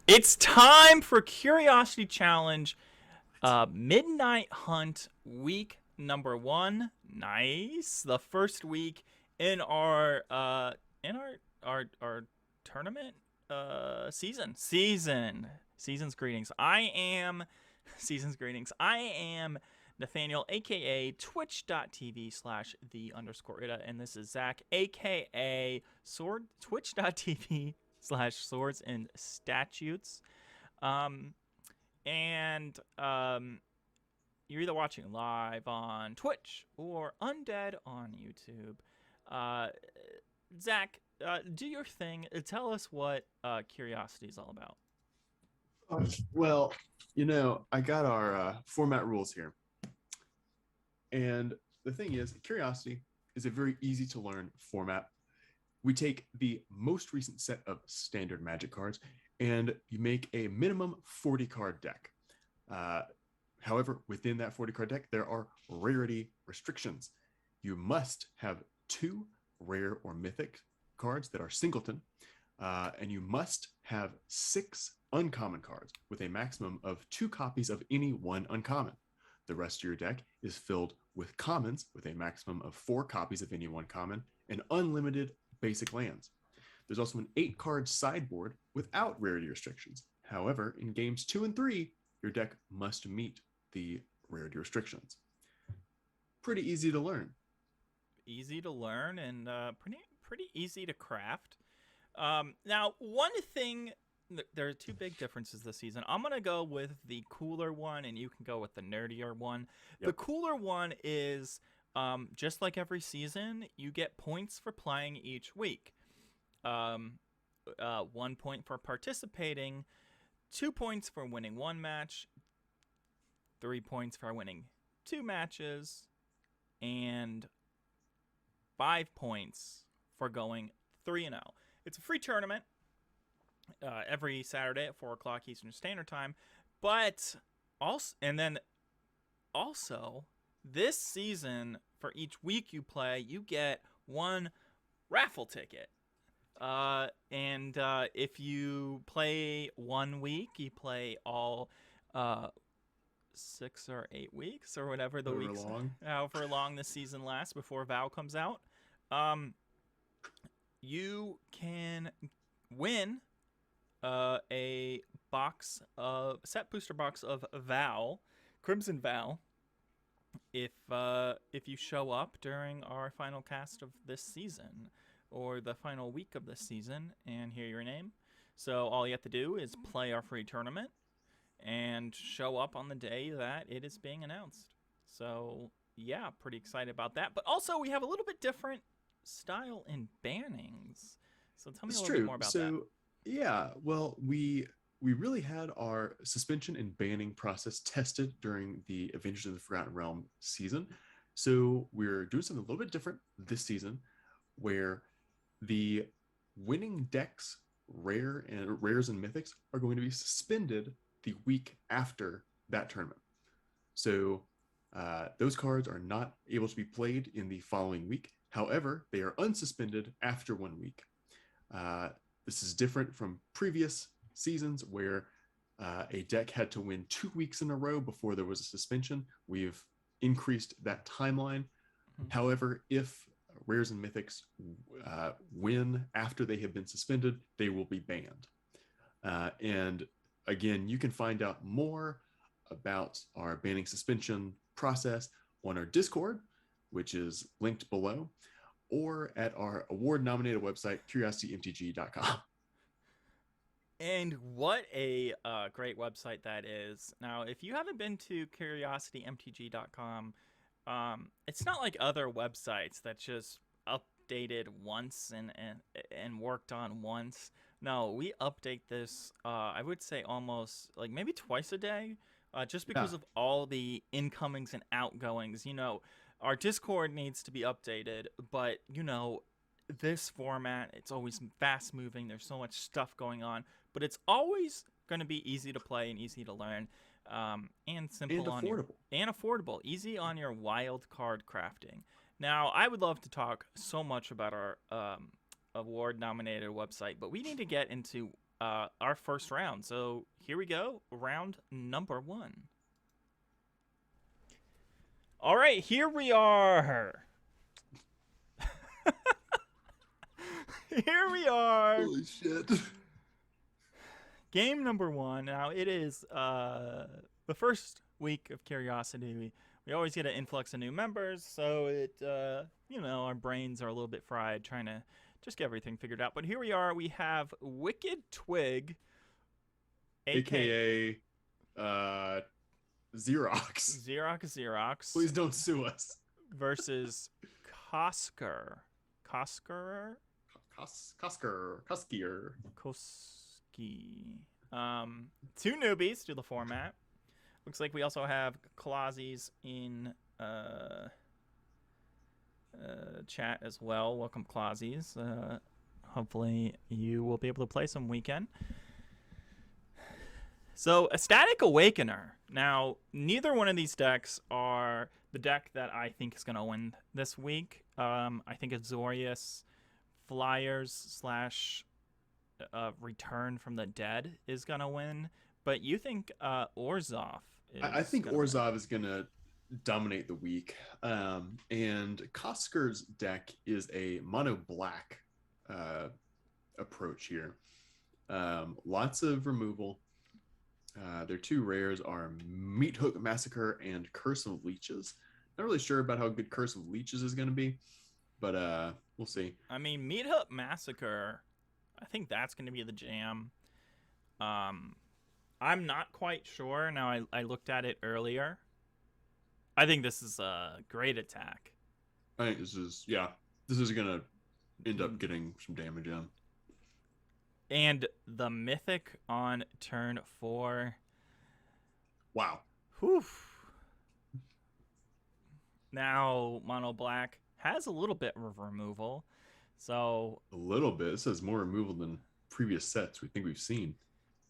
It's time for Curiosity Challenge, Midnight Hunt week number 1. Nice, the first week in our tournament season's greetings. I am season's greetings. I am Nathaniel, aka twitch.tv/the_ida, and this is Zach, aka twitch.tv/swordsandstatutes. Um, and you're either watching live on Twitch or Undead on YouTube. Uh, Zach, do your thing. Tell us what Curiosity is all about. Well, I got our format rules here. And the thing is, Curiosity is a very easy to learn format. We take the most recent set of standard magic cards and you make a minimum 40 card deck. However, within that 40 card deck, there are rarity restrictions. You must have 2 rare or mythic cards that are singleton, and you must have 6 uncommon cards with a maximum of 2 copies of any one uncommon. The rest of your deck is filled with commons with a maximum of 4 copies of any one common and unlimited basic lands. There's also an 8-card sideboard without rarity restrictions. However, in games 2 and 3, your deck must meet the rarity restrictions. Pretty easy to learn. Easy to learn and pretty easy to craft. Now, one thing, there are 2 big differences this season. I'm going to go with the cooler one, and you can go with the nerdier one. Yep. The cooler one is, just like every season, you get points for playing each week. 1 point for participating, 2 points for winning 1 match, 3 points for winning 2 matches, and 5 points for going 3-0. It's a free tournament every Saturday at 4 o'clock Eastern Standard Time. But also, this season, for each week you play, you get 1 raffle ticket. And if you play 1 week, you play all 6 or 8 weeks or whatever the weeks, however long the season lasts before VOW comes out. You can win a set booster box of VOW, Crimson VOW, if you show up during our final cast of this season or the final week of this season and hear your name. So all you have to do is play our free tournament and show up on the day that it is being announced. So yeah, pretty excited about that. But also we have a little bit different style in bannings. So tell me a little bit more about that. Yeah, well, we really had our suspension and banning process tested during the Avengers of the Forgotten Realm season. So we're doing something a little bit different this season, where the winning decks, rares and mythics, are going to be suspended the week after that tournament. So those cards are not able to be played in the following week. However, they are unsuspended after 1 week. This is different from previous seasons where a deck had to win 2 weeks in a row before there was a suspension. We've increased that timeline. Mm-hmm. However, if rares and mythics win after they have been suspended, they will be banned. And again, you can find out more about our banning suspension process on our Discord, which is linked below, or at our award-nominated website, curiositymtg.com. And what a great website that is. Now, if you haven't been to curiositymtg.com, it's not like other websites that just updated once and worked on once. No, we update this, I would say almost like maybe twice a day, just because of all the incomings and outgoings. Our Discord needs to be updated, but, this format, it's always fast moving. There's so much stuff going on, but it's always going to be easy to play and easy to learn, and simple and affordable, easy on your wild card crafting. Now, I would love to talk so much about our award-nominated website, but we need to get into our first round. So here we go, round number 1. All right, here we are. Here we are. Holy shit. Game number 1. Now, it is the first week of Curiosity. We always get an influx of new members, so it, our brains are a little bit fried trying to just get everything figured out. But here we are. We have Wicked Twig, AKA Xerox. Xerox. Please don't sue us. Versus Kosker. Kosker? Koskier. Koski. 2 newbies to the format. Looks like we also have Clausies in chat as well. Welcome, Clausies. Hopefully you will be able to play some weekend. So, a Static Awakener. Now, neither one of these decks are the deck that I think is going to win this week. I think Azorius Flyers / Return from the Dead is going to win. But you think Orzhov is I think gonna Orzhov win. is going to dominate the week. And Kosker's deck is a mono black approach here. Lots of removal. Their 2 rares are Meat Hook Massacre and Curse of Leeches. Not really sure about how good Curse of Leeches is going to be, but we'll see. I mean, Meat Hook Massacre, I think that's going to be the jam. I'm not quite sure. Now, I looked at it earlier. I think this is a great attack. I think this is going to end up getting some damage in. And the Mythic on turn 4. Wow. Whew. Now, Mono Black has a little bit of removal. So A little bit. This has more removal than previous sets we think we've seen.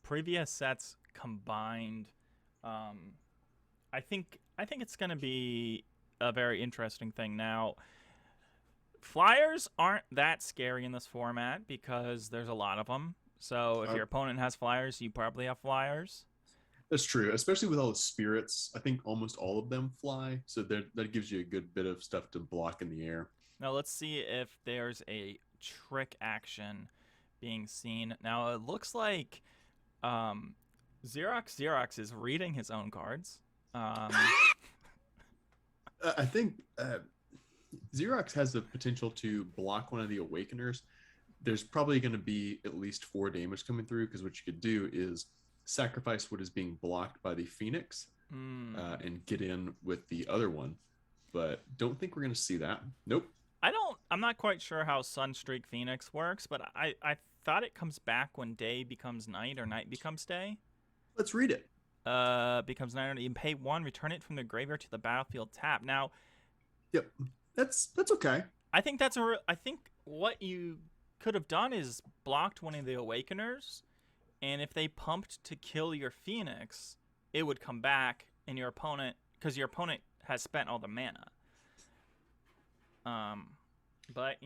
previous sets combined, I think it's going to be a very interesting thing. Now, Flyers aren't that scary in this format because there's a lot of them. So if your opponent has Flyers, you probably have Flyers. That's true, especially with all the spirits. I think almost all of them fly, so that gives you a good bit of stuff to block in the air. Now let's see if there's a trick action being seen. Now it looks like Xerox is reading his own cards. I think Xerox has the potential to block one of the Awakeners. There's probably going to be at least 4 damage coming through, because what you could do is sacrifice what is being blocked by the Phoenix and get in with the other one. But don't think we're going to see that. Nope. I'm not quite sure how Sunstreak Phoenix works, but I thought it comes back when day becomes night or night becomes day. Let's read it. Becomes night. You pay 1, return it from the graveyard to the battlefield tap. Now, Yep. That's okay. I think I think what you could have done is blocked one of the Awakeners, and if they pumped to kill your Phoenix, it would come back, and your opponent, because your opponent has spent all the mana. But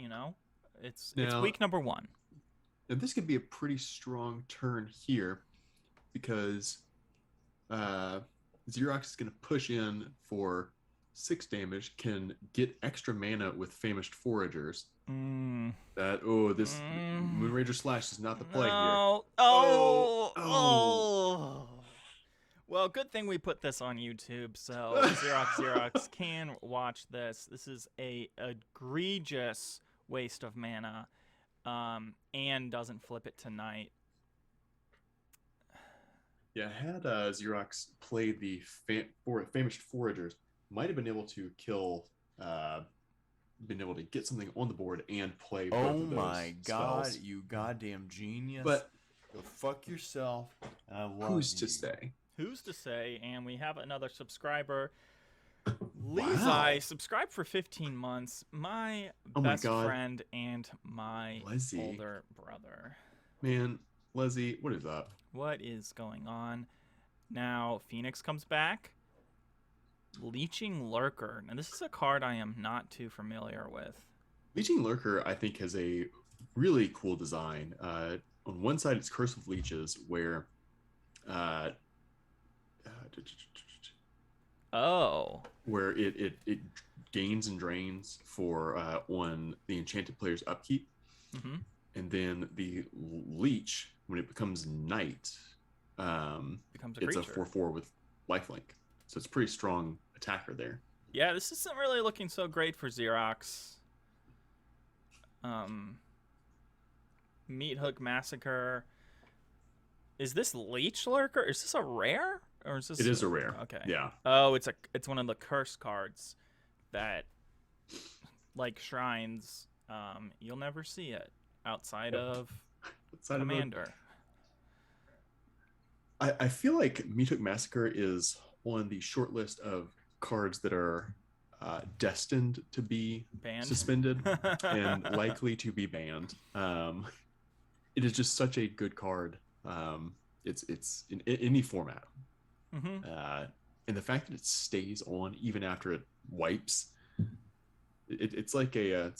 it's week number 1. Now this could be a pretty strong turn here, because Xerox is going to push in for 6 damage, can get extra mana with Famished Foragers. This Moonrager Slash is not the play here. Well, good thing we put this on YouTube, so Xerox can watch this. This is a egregious waste of mana, and doesn't flip it tonight. Yeah, had Xerox played the Famished Foragers, might have been able to kill, been able to get something on the board and play both of those my god, spells. you goddamn genius. But go fuck yourself. I love who's to you. say? Who's to say? And we have another subscriber. Wow. Levi, subscribed for 15 months. My best friend and my Lizzie. older brother. Man, Leslie, what is up? What is going on? Now, Phoenix comes back. Leeching Lurker. Now, this is a card I am not too familiar with. Leeching Lurker, I think, has a really cool design. on one side it's Curse of Leeches, where uh, Oh. where it gains and drains for on the enchanted player's upkeep, and then the leech, when it becomes night, Becomes a it's creature. a 4/4 with lifelink, so it's a pretty strong attacker there. Yeah, this isn't really looking so great for Xerox. Meat Hook Massacre. Is this Leech Lurker? Is this a rare? Or is this It is a rare. Okay. Yeah. Oh, it's one of the curse cards that, like shrines, you'll never see it outside of Commander. I feel like Meat Hook Massacre is on the short list of cards that are destined to be Banned? suspended and likely to be banned. It is just such a good card. It's in any format. And the fact that it stays on even after it wipes, it's like a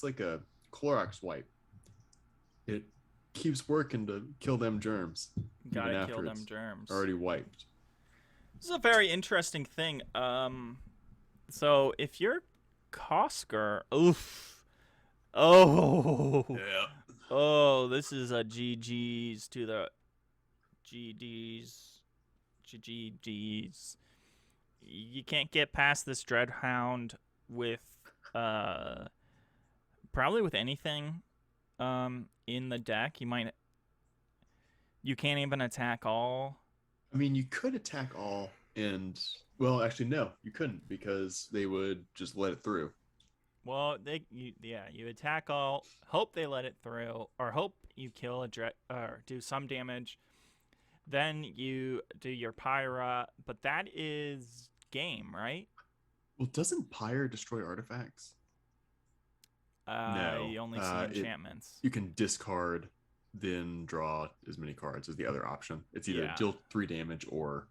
Clorox wipe. It keeps working to kill them germs. Gotta kill them germs. Already wiped. This is a very interesting thing. So if you're Kosker, oof. Oh. Yeah. Oh, this is a GG's to the GG's. GG's. You can't get past this Dreadhound with probably with anything in the deck. You can't even attack all. I mean, you could attack all, and well, actually, no, you couldn't, because they would just let it through. Well, you attack all, hope they let it through, or hope you kill or do some damage. Then you do your Pyra, but that is game, right? Well, doesn't Pyre destroy artifacts? No. You only see enchantments. You can discard, then draw as many cards as the other option. It's either deal 3 damage or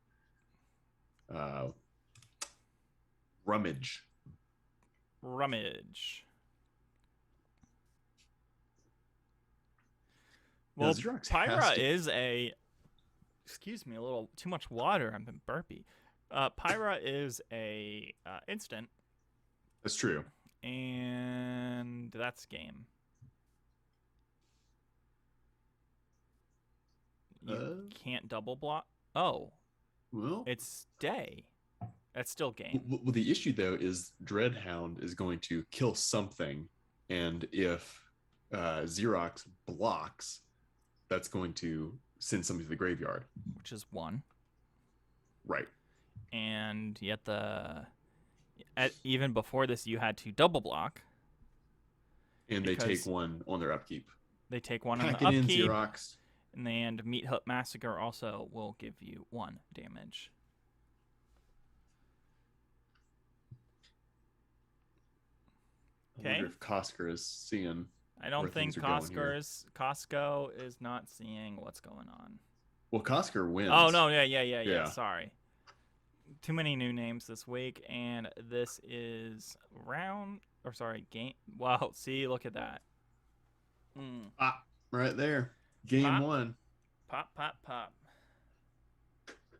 rummage. Well, Pyra is a... Excuse me, a little too much water. I've been burpy. Pyra is a instant. That's true. And that's game. You can't double block. Oh. Well, it's day. That's still game. Well, the issue, though, is Dreadhound is going to kill something. And if Xerox blocks, that's going to send somebody to the graveyard. Which is 1. Right. And yet even before this, you had to double block. And they take 1 on their upkeep. They take 1 Pack on the it upkeep. in, Xerox. And Meat Hook Massacre also will give you 1 damage. Okay. I wonder if Kosker is seeing. I don't think Costco is not seeing what's going on. Well, Kosker wins. Oh no, yeah. Sorry. Too many new names this week, and this is game. Wow, see, look at that. Ah, right there. Game 1. Pop.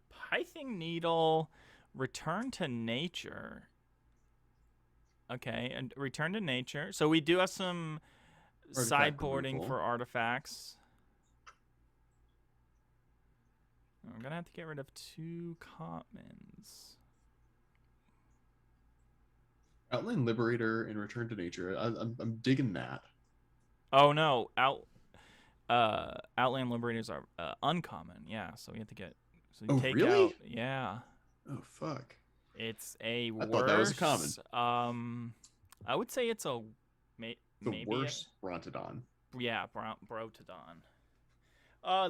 Pithing Needle, Return to Nature. Okay, and Return to Nature. So we do have some sideboarding for artifacts. I'm gonna have to get rid of 2 commons. Outland Liberator and Return to Nature. I'm digging that. Oh no, Outland Liberators are uncommon. Yeah, so we have to get. So you take really? out. Yeah. Oh fuck. It's a worse. I thought that was a common. I would say it's a maybe the worst Brontodon. Yeah, Brotodon.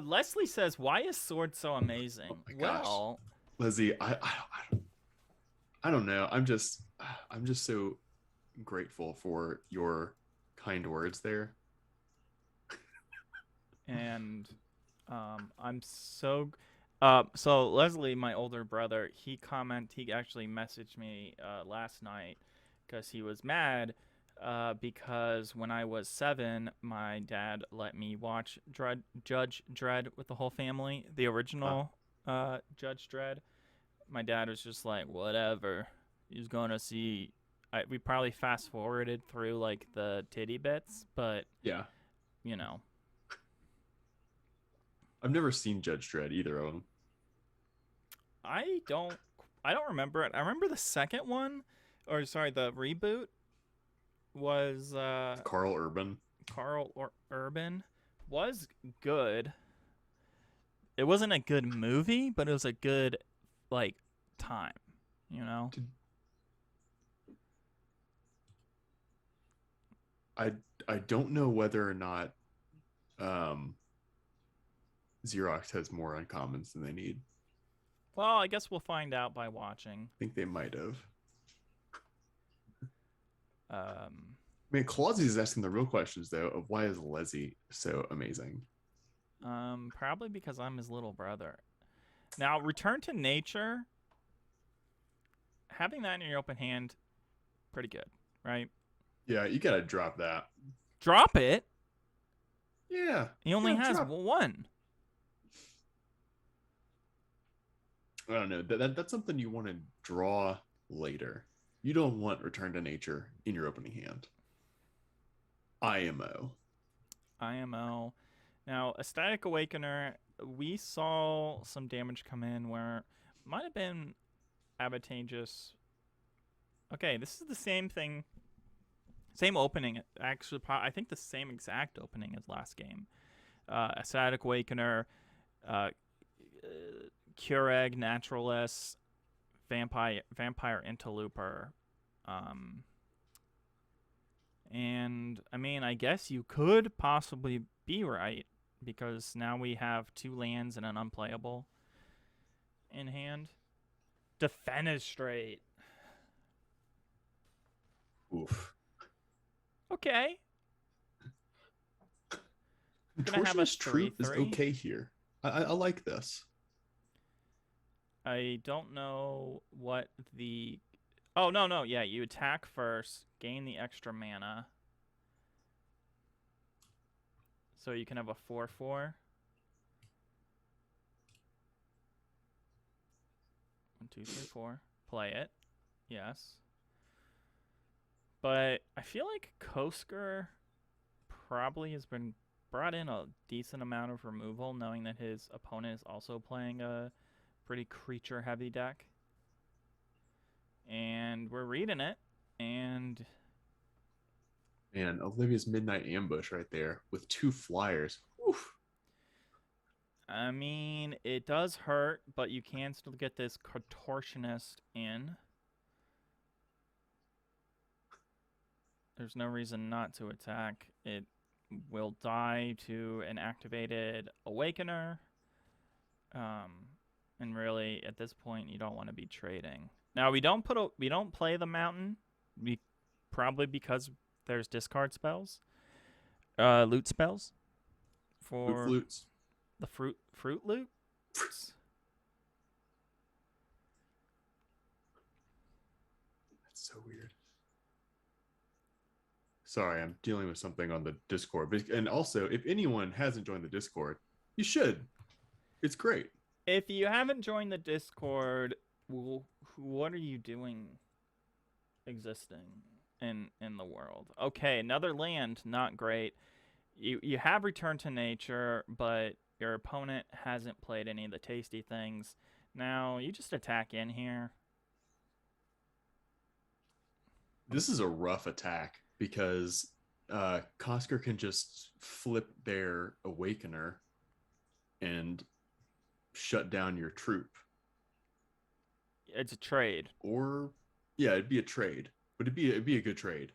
Leslie says, "Why is Sword so amazing?" Oh my gosh. Well, Leslie, I don't know. I'm just so grateful for your kind words there. And I'm so Leslie, my older brother, he actually messaged me last night because he was mad because when I was 7, my dad let me watch Judge Dredd with the whole family, the original Judge Dredd. My dad was just like, whatever. He's gonna see. We probably fast forwarded through like the titty bits, but Yeah. you know, I've never seen Judge Dredd, either of them. I don't remember it. I remember the second one, or sorry, the reboot was Carl Urban. Urban was good. It wasn't a good movie, but it was a good like time, you know. I don't know whether or not Xerox has more uncommons than they need. Well, I guess we'll find out by watching. I think they might have. I mean, Clausy is asking the real questions though of why is Leslie so amazing? Probably because I'm his little brother. Now, Return to Nature, having that in your open hand, pretty good, right? Yeah, you gotta drop that. Drop it? Yeah. He only has one. I don't know. That's something you want to draw later. You don't want Return to Nature in your opening hand. IMO. Now, a Static Awakener, we saw some damage come in where it might have been advantageous. Okay, this is the same thing. Same opening. Actually, I think the same exact opening as last game. A Static Awakener, Keurig, Naturalist, Vampire Interlooper. And, I mean, I guess you could possibly be right, because now we have 2 lands and an unplayable in hand. Defenestrate. Oof. Okay. Torsionist Truth is okay here. I like this. I don't know what the... Oh, no. Yeah, you attack first, gain the extra mana. So you can have a 4/4. 1, 2, 3, 4. Play it. Yes. But I feel like Kosker probably has been brought in a decent amount of removal, knowing that his opponent is also playing a pretty creature-heavy deck. And we're reading it, and... Man, Olivia's Midnight Ambush right there with 2 flyers. Oof. I mean, it does hurt, but you can still get this Contortionist in. There's no reason not to attack. It will die to an activated Awakener. And really, at this point, you don't want to be trading. Now, we don't play the Mountain, probably because there's discard spells, loot spells for flutes. The fruit loot. That's so weird. Sorry, I'm dealing with something on the Discord. And also, if anyone hasn't joined the Discord, you should. It's great. If you haven't joined the Discord, what are you doing existing in the world? Okay, another land, not great. You have Return to Nature, but your opponent hasn't played any of the tasty things. Now, you just attack in here. This is a rough attack because Kosker can just flip their Awakener and shut down your troop. It's a trade. Or, yeah, it'd be a trade. But it'd be a good trade.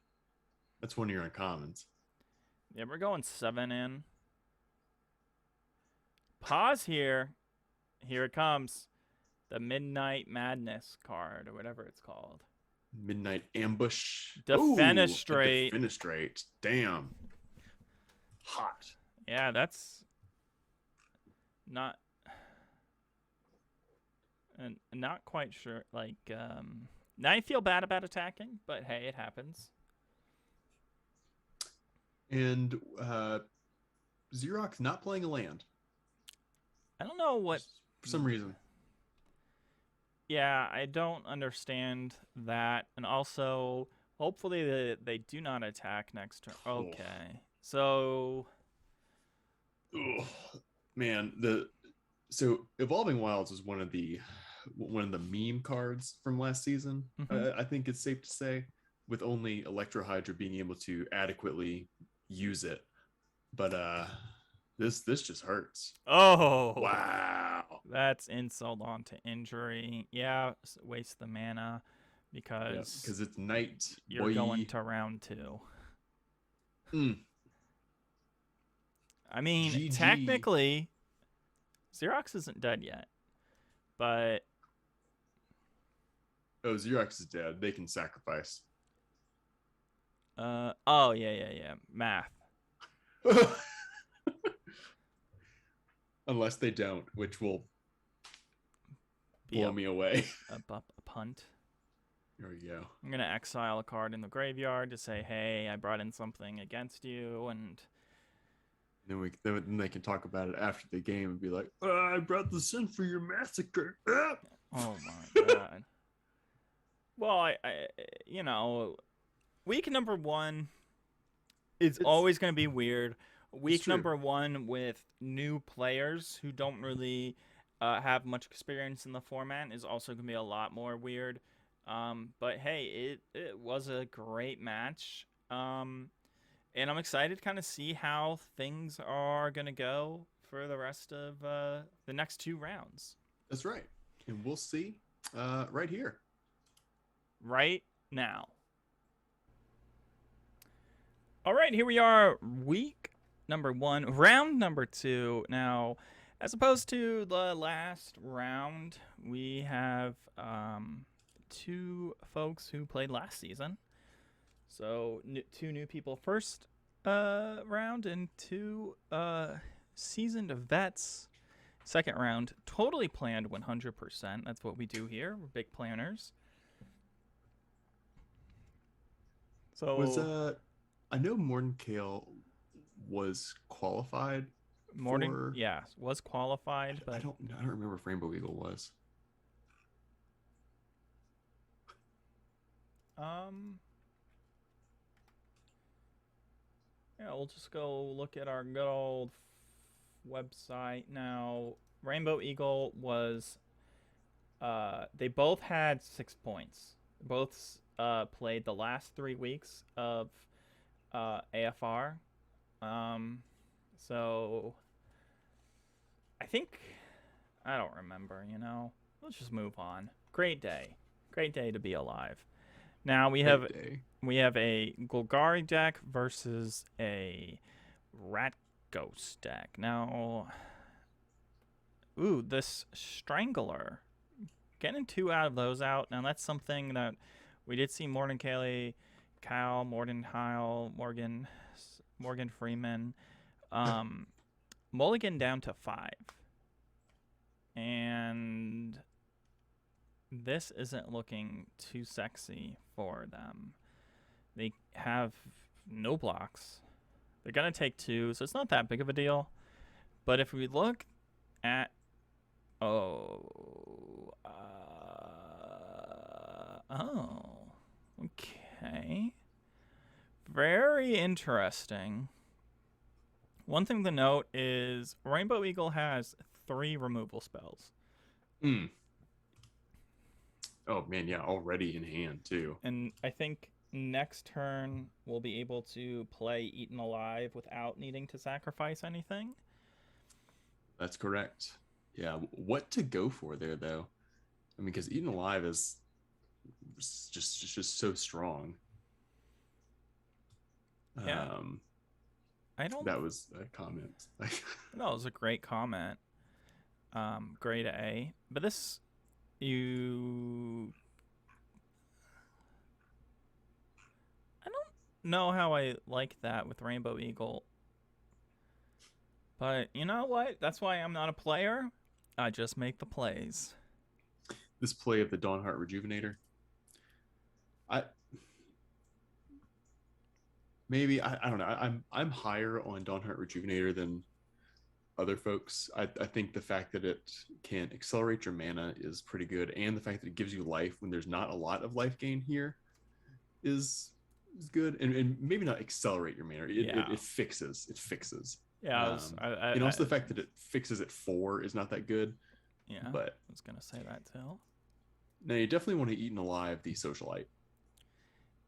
That's one of your uncommons. Yeah, we're going 7 in. Pause here. Here it comes. The Midnight Madness card, or whatever it's called. Midnight Ambush. Defenestrate. Defenestrate. Damn. Hot. Yeah, that's not quite sure. Like, now I feel bad about attacking, but hey, it happens. and Xerox not playing a land I don't know what. for some reason. Yeah, I don't understand that. And also, hopefully they do not attack next turn. Okay. So. Ugh. Man, so Evolving Wilds was one of the meme cards from last season. I think it's safe to say, with only Electro Hydra being able to adequately use it. But this just hurts. Oh. Wow. That's insult onto injury. Yeah, waste the mana because it's night. You're boy. going to round 2. Mm. I mean, GG. technically, Xerox isn't dead yet, but Oh, Xerox is dead. They can sacrifice. oh yeah, math. Unless they don't, which will blow me away. A punt. There we go. I'm gonna exile a card in the graveyard to say, "Hey, I brought in something against you," and then they can talk about it after the game and be like, "I brought this in for your massacre." Ah! Oh my god. Well, I week number 1 is always going to be weird. Week number 1 with new players who don't really have much experience in the format is also going to be a lot more weird. But hey, it was a great match. And I'm excited to kind of see how things are going to go for the rest of the next 2 rounds. That's right. And we'll see right here. Right now. All right, here we are, week number 1, round number 2. Now, as opposed to the last round, we have 2 folks who played last season. So 2 new people first round and 2 seasoned vets second round. Totally planned 100%. That's what we do here. We're big planners. So was I know Morden Caile was qualified. Morden, yeah, was qualified, but I don't remember if Rainbow Eagle was. Yeah, we'll just go look at our good old website now. Rainbow Eagle was they both had 6 points. Both played the last 3 weeks of AFR. So I think I don't remember, Let's just move on. Great day. Great day to be alive. Now we have a Golgari deck versus a Rat Ghost deck. Now this Strangler. Getting 2 out of those out. Now that's something that we did see Morden Caile, Morden Heil, Morgan Freeman. Mulligan down to 5. And this isn't looking too sexy for them. They have no blocks. They're going to take 2, so it's not that big of a deal. But if we look at... okay. Very interesting. One thing to note is Rainbow Eagle has 3 removal spells. Oh, man, yeah, already in hand, too. And I think next turn we'll be able to play Eaten Alive without needing to sacrifice anything. That's correct. Yeah, what to go for there, though? I mean, because Eaten Alive is just so strong. Yeah. I don't... That was a comment. No, it was a great comment. Grade A. But this... I don't know how I like that with Rainbow Eagle. But you know what? That's why I'm not a player. I just make the plays. This play of the Dawnheart Rejuvenator. maybe I don't know. I'm higher on Dawn Hunt Rejuvenator than other folks. I think the fact that it can accelerate your mana is pretty good, and the fact that it gives you life when there's not a lot of life gain here is good. And maybe not accelerate your mana. It fixes. It fixes. Yeah, And also the fact that it fixes at 4 is not that good. Yeah, but I was gonna say that too. Now you definitely want to eat alive the socialite.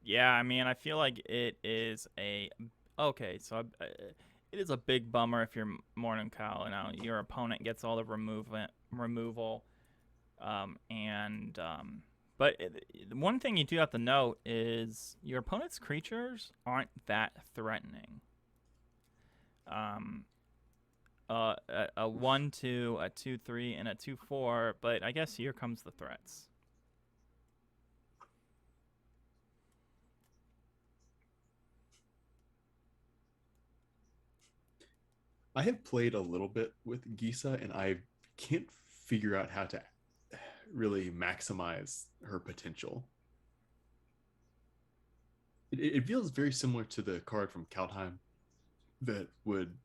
Yeah, I mean, I feel like it is a okay. So it is a big bummer if you're Morden Caile. Now your opponent gets all the removal, but one thing you do have to note is your opponent's creatures aren't that threatening. A 1/2, a 2/3, and a 2/4, but I guess here comes the threats. I have played a little bit with Gisa, and I can't figure out how to really maximize her potential. It feels very similar to the card from Kaldheim that would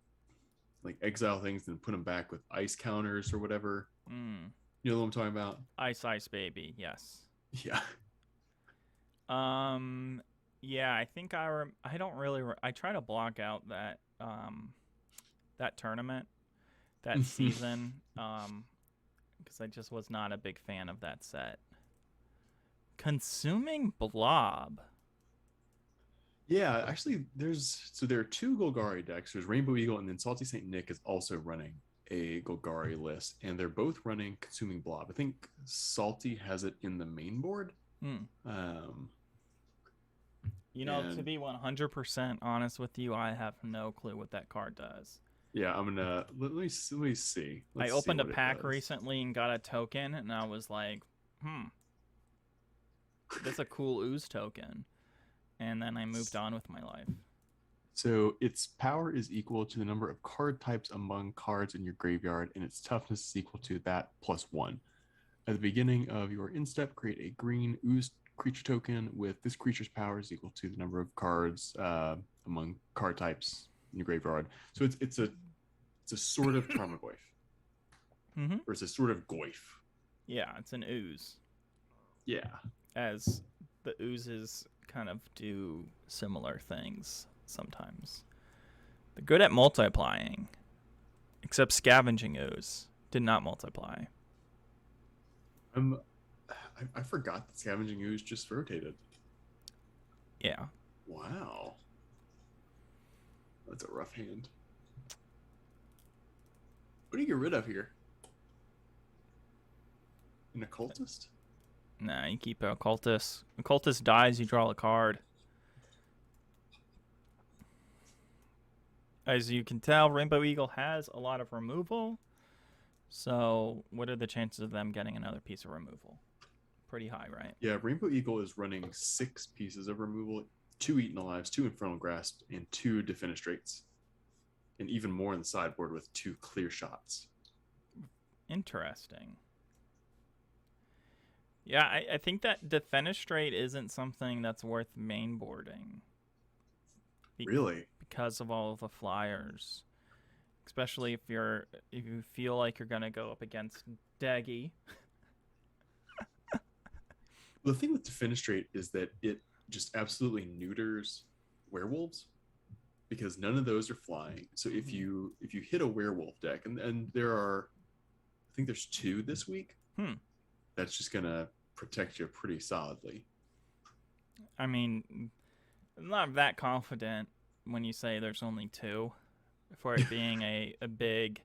like exile things and put them back with ice counters or whatever. You know what I'm talking about? Ice baby, yes. Yeah. Yeah, I think I don't really I try to block out that that tournament, that season, because I just was not a big fan of that set. Consuming Blob. Yeah, actually, there are 2 Golgari decks. There's Rainbow Eagle, and then Salty Saint Nick is also running a Golgari list, and they're both running Consuming Blob. I think Salty has it in the main board. You know, to be 100% honest with you, I have no clue what that card does. Yeah, I'm gonna let me see. I opened a pack recently and got a token, and I was like, that's a cool ooze token. And then I moved on with my life. So its power is equal to the number of card types among cards in your graveyard, and its toughness is equal to that +1. At the beginning of your end step, create a green ooze creature token with this creature's power is equal to the number of cards among card types in your graveyard. So it's a sort of Tarmogoyf. Or it's a sort of Goyf. Yeah, it's an ooze. Yeah. As the oozes kind of do similar things sometimes. They're good at multiplying, except Scavenging Ooze did not multiply. I forgot that Scavenging Ooze just rotated. Yeah. Wow. That's a rough hand. What do you get rid of here? An Occultist? Nah, you keep an Occultist. Occultist dies, you draw a card. As you can tell, Rainbow Eagle has a lot of removal. So what are the chances of them getting another piece of removal? Pretty high, right? Yeah, Rainbow Eagle is running 6 pieces of removal, 2 Eaten Alives, 2 Infernal Grasp, and 2 Defenestrates. And even more in the sideboard with 2 Clear Shots. Interesting. Yeah, I think that Defenestrate isn't something that's worth mainboarding. Really? Because of all of the flyers. Especially if you feel like you're gonna go up against Deggy. The thing with Defenestrate is that it just absolutely neuters werewolves because none of those are flying. So if you hit a werewolf deck, and there are, I think there's 2 this week, that's just gonna protect you pretty solidly. I mean, I'm not that confident when you say there's only 2 for it being a big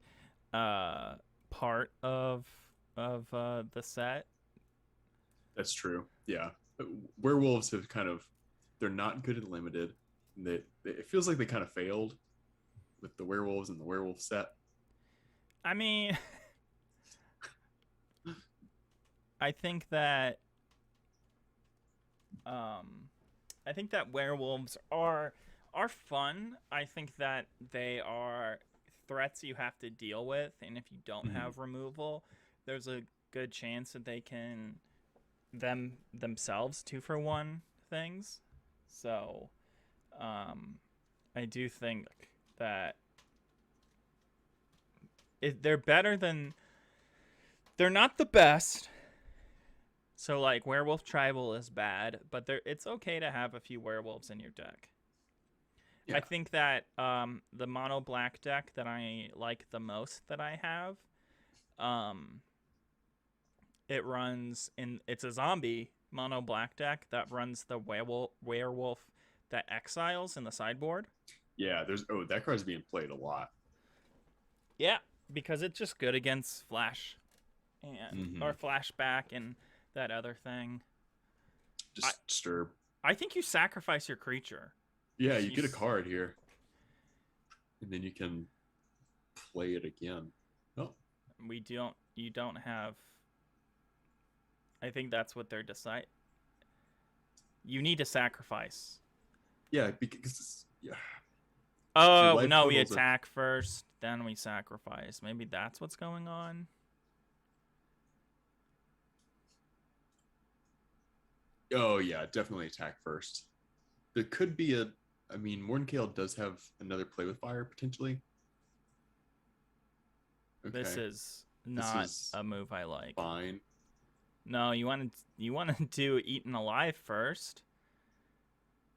part of the set. That's true. Yeah, werewolves have they're not good at limited. It feels like they kind of failed with the werewolves and the werewolf set. I mean, I think that werewolves are fun. I think that they are threats you have to deal with, and if you don't have removal, there's a good chance that they can themselves 2-for-1 things. So I do think that they're better than. They're not the best. So like werewolf tribal is bad, but it's okay to have a few werewolves in your deck. Yeah. I think that the mono black deck that I like the most that I have, it's a zombie mono black deck that runs the werewolf that exiles in the sideboard. Yeah, that card's being played a lot. Yeah, because it's just good against flash and or flashback and that other thing. Disturb. I think you sacrifice your creature. Yeah, you get a card here. And then you can play it again. Oh. You don't have. I think that's what they're deciding. You need to sacrifice. Yeah, because Oh, no, we attack first, then we sacrifice. Maybe that's what's going on. Oh, yeah, definitely attack first. There could be Morden Caile does have another play with fire, potentially. Okay. This is not a move I like. Fine. No, you want to do Eaten Alive first.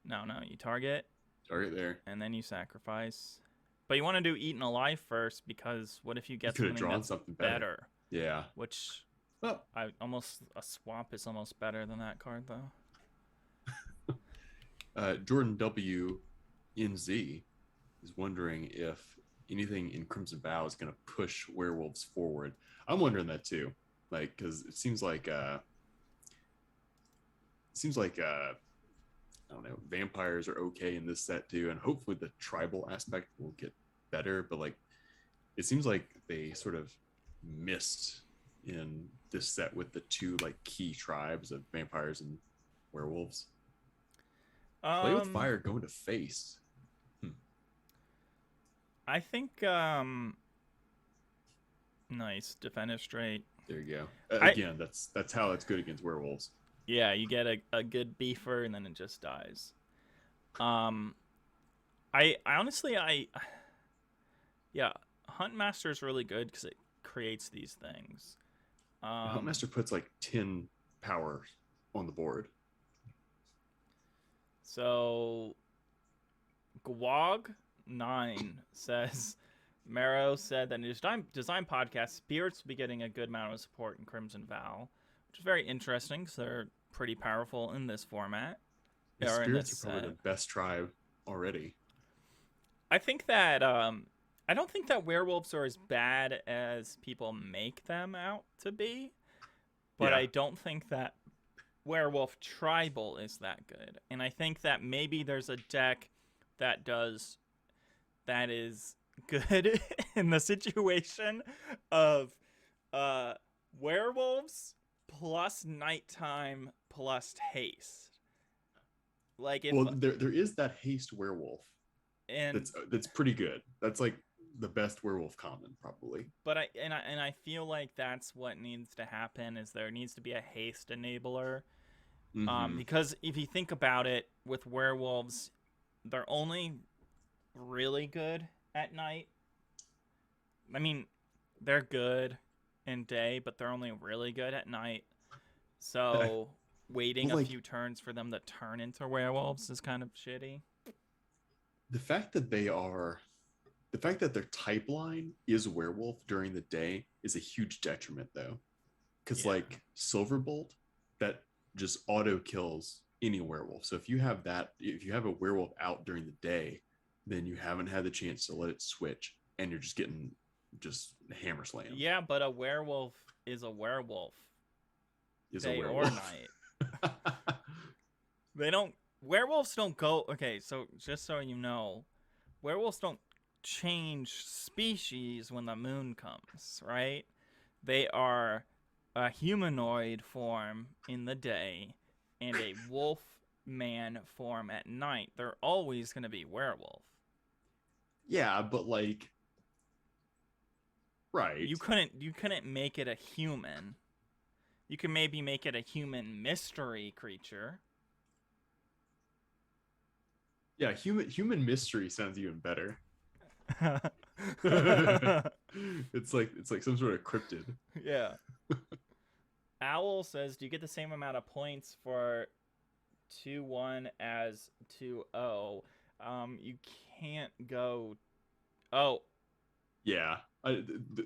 No, you target. Target there. And then you sacrifice. But you want to do Eaten Alive first because what if you get something better? Yeah. Which a swamp is almost better than that card though. Jordan W. NZ is wondering if anything in Crimson Vow is going to push werewolves forward. I'm wondering that too, like because it seems like I don't know, vampires are okay in this set too, and hopefully the tribal aspect will get better. But like, it seems like they sort of missed in this set with the two like key tribes of vampires and werewolves. Play with fire, going to face. I think nice defend it straight. There you go. Again, that's how it's good against werewolves. Yeah, you get a good beefer and then it just dies. I honestly Huntmaster is really good because it creates these things. Huntmaster puts like 10 power on the board. So Gwog9 says Marrow said that in his design podcast, Spirits will be getting a good amount of support in Crimson Vow, which is very interesting because they're pretty powerful in this format. The Spirits are probably the best tribe already. I think that I don't think that werewolves are as bad as people make them out to be, but I don't think that werewolf tribal is that good. And I think that maybe there's a deck that is good in the situation of werewolves plus nighttime plus haste. Like there is that haste werewolf, and that's pretty good. That's like the best werewolf common probably. But I feel like that's what needs to happen. Is there needs to be a haste enabler, because if you think about it, with werewolves, they're only really good at night. I mean, they're good in day, but they're only really good at night. So waiting a few turns for them to turn into werewolves is kind of shitty. The fact that their type line is werewolf during the day is a huge detriment though. Because like Silverbolt, that just auto kills any werewolf. So if you have a werewolf out during the day, then you haven't had the chance to let it switch and you're just getting hammer slammed. Yeah, but a werewolf is a werewolf. Day or night. Werewolves don't go. Okay, so just so you know, werewolves don't change species when the moon comes, right? They are a humanoid form in the day and a wolf man form at night. They're always going to be werewolf. Yeah, but like, right. You couldn't make it a human. You can maybe make it a human mystery creature. Yeah, human mystery sounds even better. It's like some sort of cryptid. Yeah. Owl says, do you get the same amount of points for 2-1 as 2-0? You can't go. Oh. Yeah.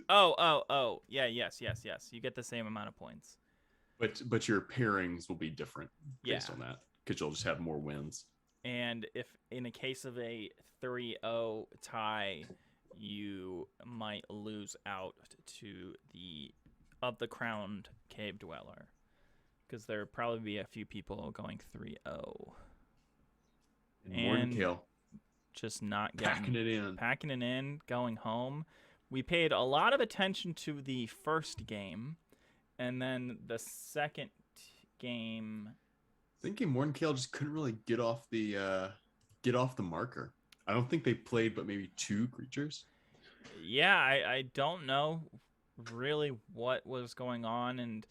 Oh. Yeah, yes. You get the same amount of points. But your pairings will be different based Yeah. on that because you'll just have more wins. And if in a case of a 3-0 tie, you might lose out to the crowned cave dweller, because there probably be a few people going 3-0 And Morden and Caile just not packing packing it in. it in, going home. We paid a lot of attention to the first game, and then the second game. Thinking Morden Caile just couldn't really get off the marker. I don't think they played but maybe 2 creatures. Yeah, I don't know really what was going on, and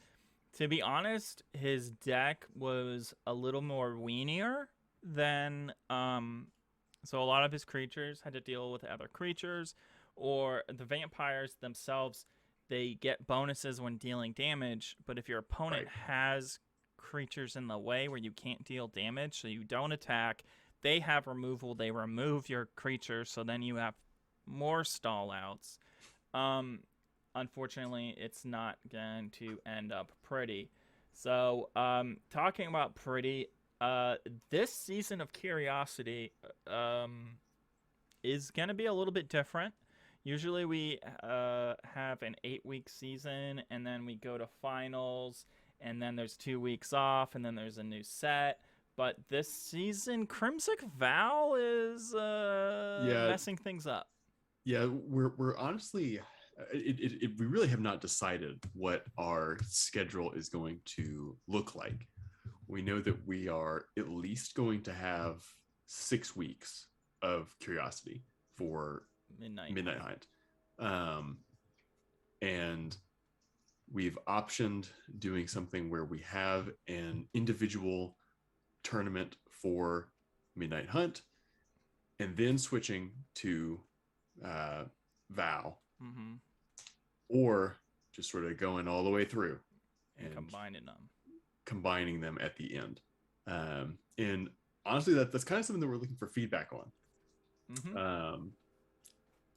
to be honest, his deck was a little more weenier than so a lot of his creatures had to deal with other creatures, or the vampires themselves, they get bonuses when dealing damage, but if your opponent has creatures in the way where you can't deal damage, so you don't attack, they have removal, they remove your creature, so then you have more stall outs. Unfortunately, it's not going to end up pretty. So, talking about pretty, this season of Curiosity is going to be a little bit different. Usually we have an 8-week season, and then we go to finals, and then there's 2 weeks off, and then there's a new set. But this season, Crimson Vow is messing things up. Yeah, we're honestly, we really have not decided what our schedule is going to look like. We know that we are at least going to have 6 weeks of Curiosity for Midnight Hunt. And we've optioned doing something where we have an individual tournament for Midnight Hunt and then switching to Vow, or just sort of going all the way through and combining them at the end. And honestly, that's kind of something that we're looking for feedback on.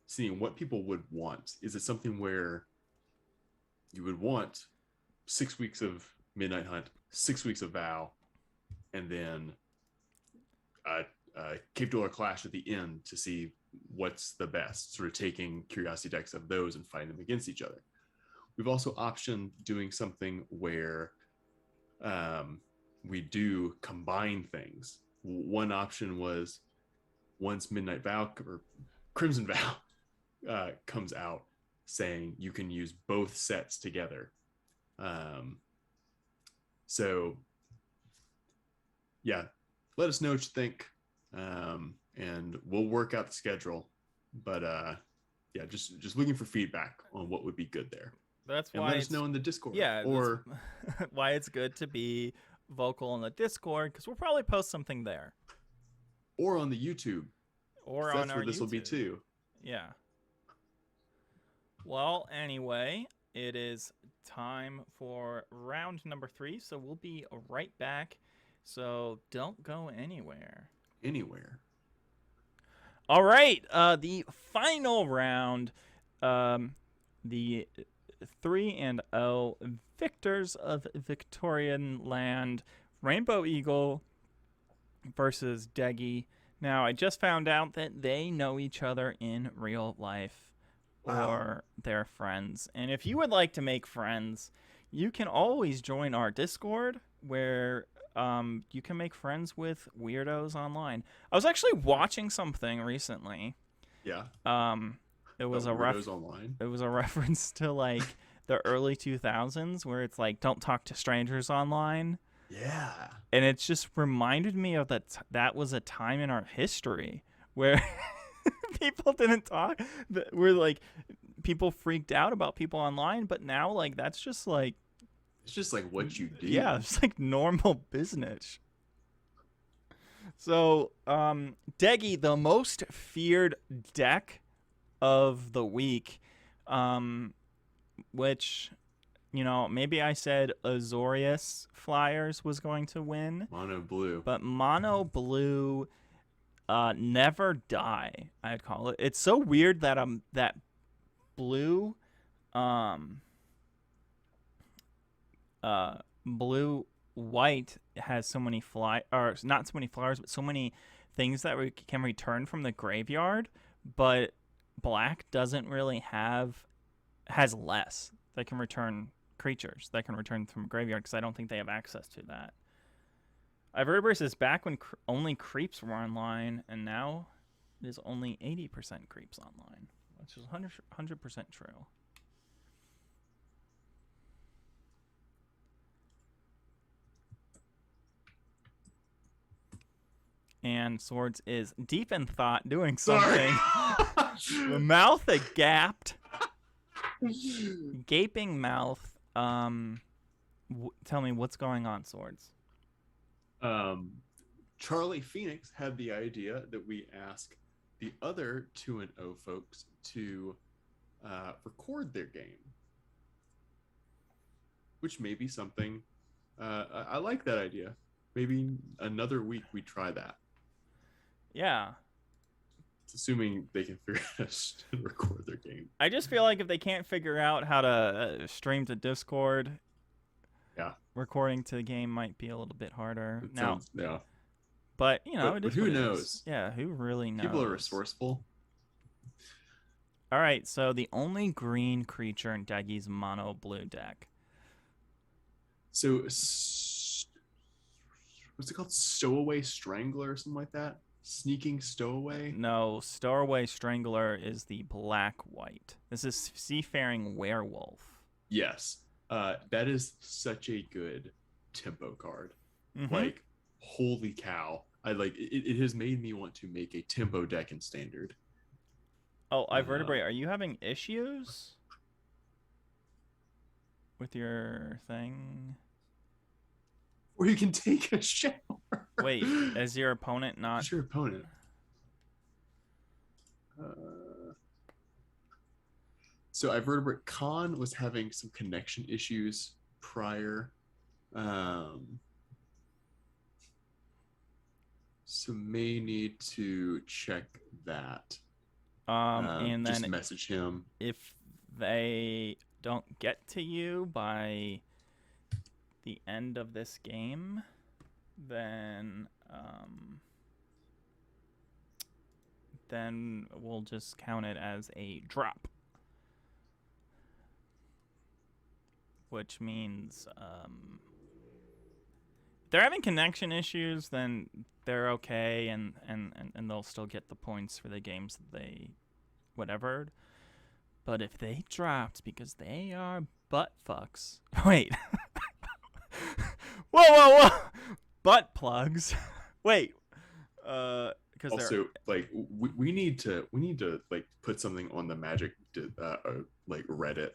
Seeing what people would want. Is it something where you would want 6 weeks of Midnight Hunt, 6 weeks of Vow, and then Cave Dweller Clash at the end to see what's the best, sort of taking Curiosity decks of those and fighting them against each other. We've also optioned doing something where we do combine things. One option was once Midnight Vow or Crimson Vow comes out, saying you can use both sets together. So yeah, let us know what you think, and we'll work out the schedule. But yeah, just looking for feedback on what would be good there. That's and why let us know in the Discord. Yeah, or why it's good to be vocal in the Discord, because we'll probably post something there, or on the YouTube, or on that's our where this YouTube. Will be too. Yeah. Well, anyway, it is time for round number 3, so we'll be right back. So don't go anywhere. All right, the final round, the 3-0 victors of Victorian Land, Rainbow Eagle versus Deggy. Now, I just found out that they know each other in real life. Wow. Or they're friends. And if you would like to make friends, you can always join our Discord, where you can make friends with weirdos online. I was actually watching something recently. Yeah. It was online. It was a reference to like the early 2000s, where it's like, don't talk to strangers online. Yeah. And it just reminded me of that was a time in our history where people didn't talk. We're like, people freaked out about people online, but now like that's just like, it's just like what you do. Yeah, it's like normal business. So, Deggy, the most feared deck of the week, which, maybe I said Azorius Flyers was going to win, Mono blue. but Mono Blue Never Die, I'd call it. It's so weird that that blue blue white has so many or not so many flyers, but so many things that we can return from the graveyard, but black doesn't really has less that can return creatures that can return from graveyard, because I don't think they have access to that. Iverberus is back when only creeps were online, and now it is only 80% creeps online, which is 100% true. And Swords is deep in thought, doing something. Mouth agapped. Gaping mouth. Tell me what's going on, Swords. Charlie Phoenix had the idea that we ask the other 2-0 folks to record their game, which may be something. I like that idea. Maybe another week we try that. Yeah. It's assuming they can figure out how to record their game. I just feel like if they can't figure out how to stream to Discord, recording to the game might be a little bit harder. Yeah. But, it is who knows? Yeah, who really knows? People are resourceful. All right, so the only green creature in Deggy's mono blue deck. So, what's it called? Stowaway Strangler or something like that? Sneaking Stowaway? No, Stowaway Strangler is the black-white. This is Seafaring Werewolf. Yes. That is such a good tempo card. Mm-hmm. Like, holy cow. It has made me want to make a tempo deck in Standard. Oh, Ivertebrate, are you having issues with your thing? Or you can take a shower. Wait, is your opponent not? Who's your opponent? So Ivertebrate Khan was having some connection issues prior. So may need to check that. And then just message him. If they don't get to you by the end of this game, then we'll just count it as a drop. Which means if they're having connection issues, then they're okay, and they'll still get the points for the games that they whatever. But if they dropped because they are butt fucks. Wait. Whoa. Butt plugs. Wait. Because also, like, we need to like put something on the Magic like Reddit,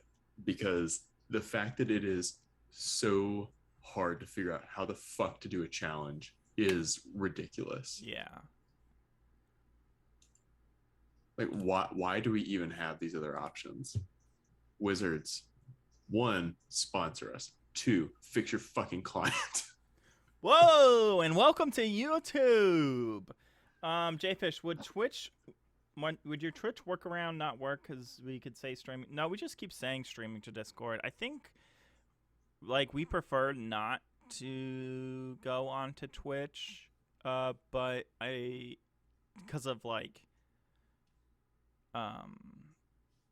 because the fact that it is so hard to figure out how the fuck to do a challenge is ridiculous. Yeah. Like, why do we even have these other options? Wizards, 1, sponsor us. 2, fix your fucking client. Whoa, and welcome to YouTube. Jfish, would your Twitch workaround not work because we could say streaming? No, we just keep saying streaming to Discord. I think, like, we prefer not to go onto Twitch, but because of, like,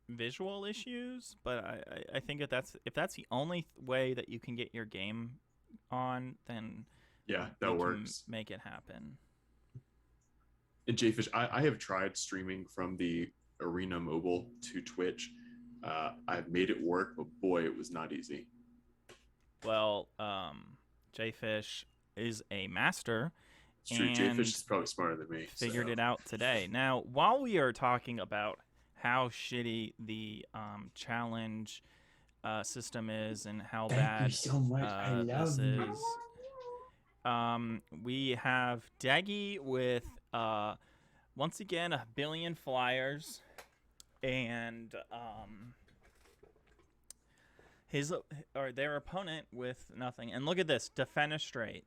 visual issues, but I think if that's the only way that you can get your game on, then yeah, that works. Make it happen. And Jfish, I have tried streaming from the Arena Mobile to Twitch. I've made it work, but boy, it was not easy. Well, Jfish is a master. It's true. Jfish is probably smarter than me. Figured it out today. Now, while we are talking about how shitty the challenge system is and how bad so much. I love this you. is, We have Deggy with once again 1 billion flyers, and their opponent with nothing. And look at this, defenestrate.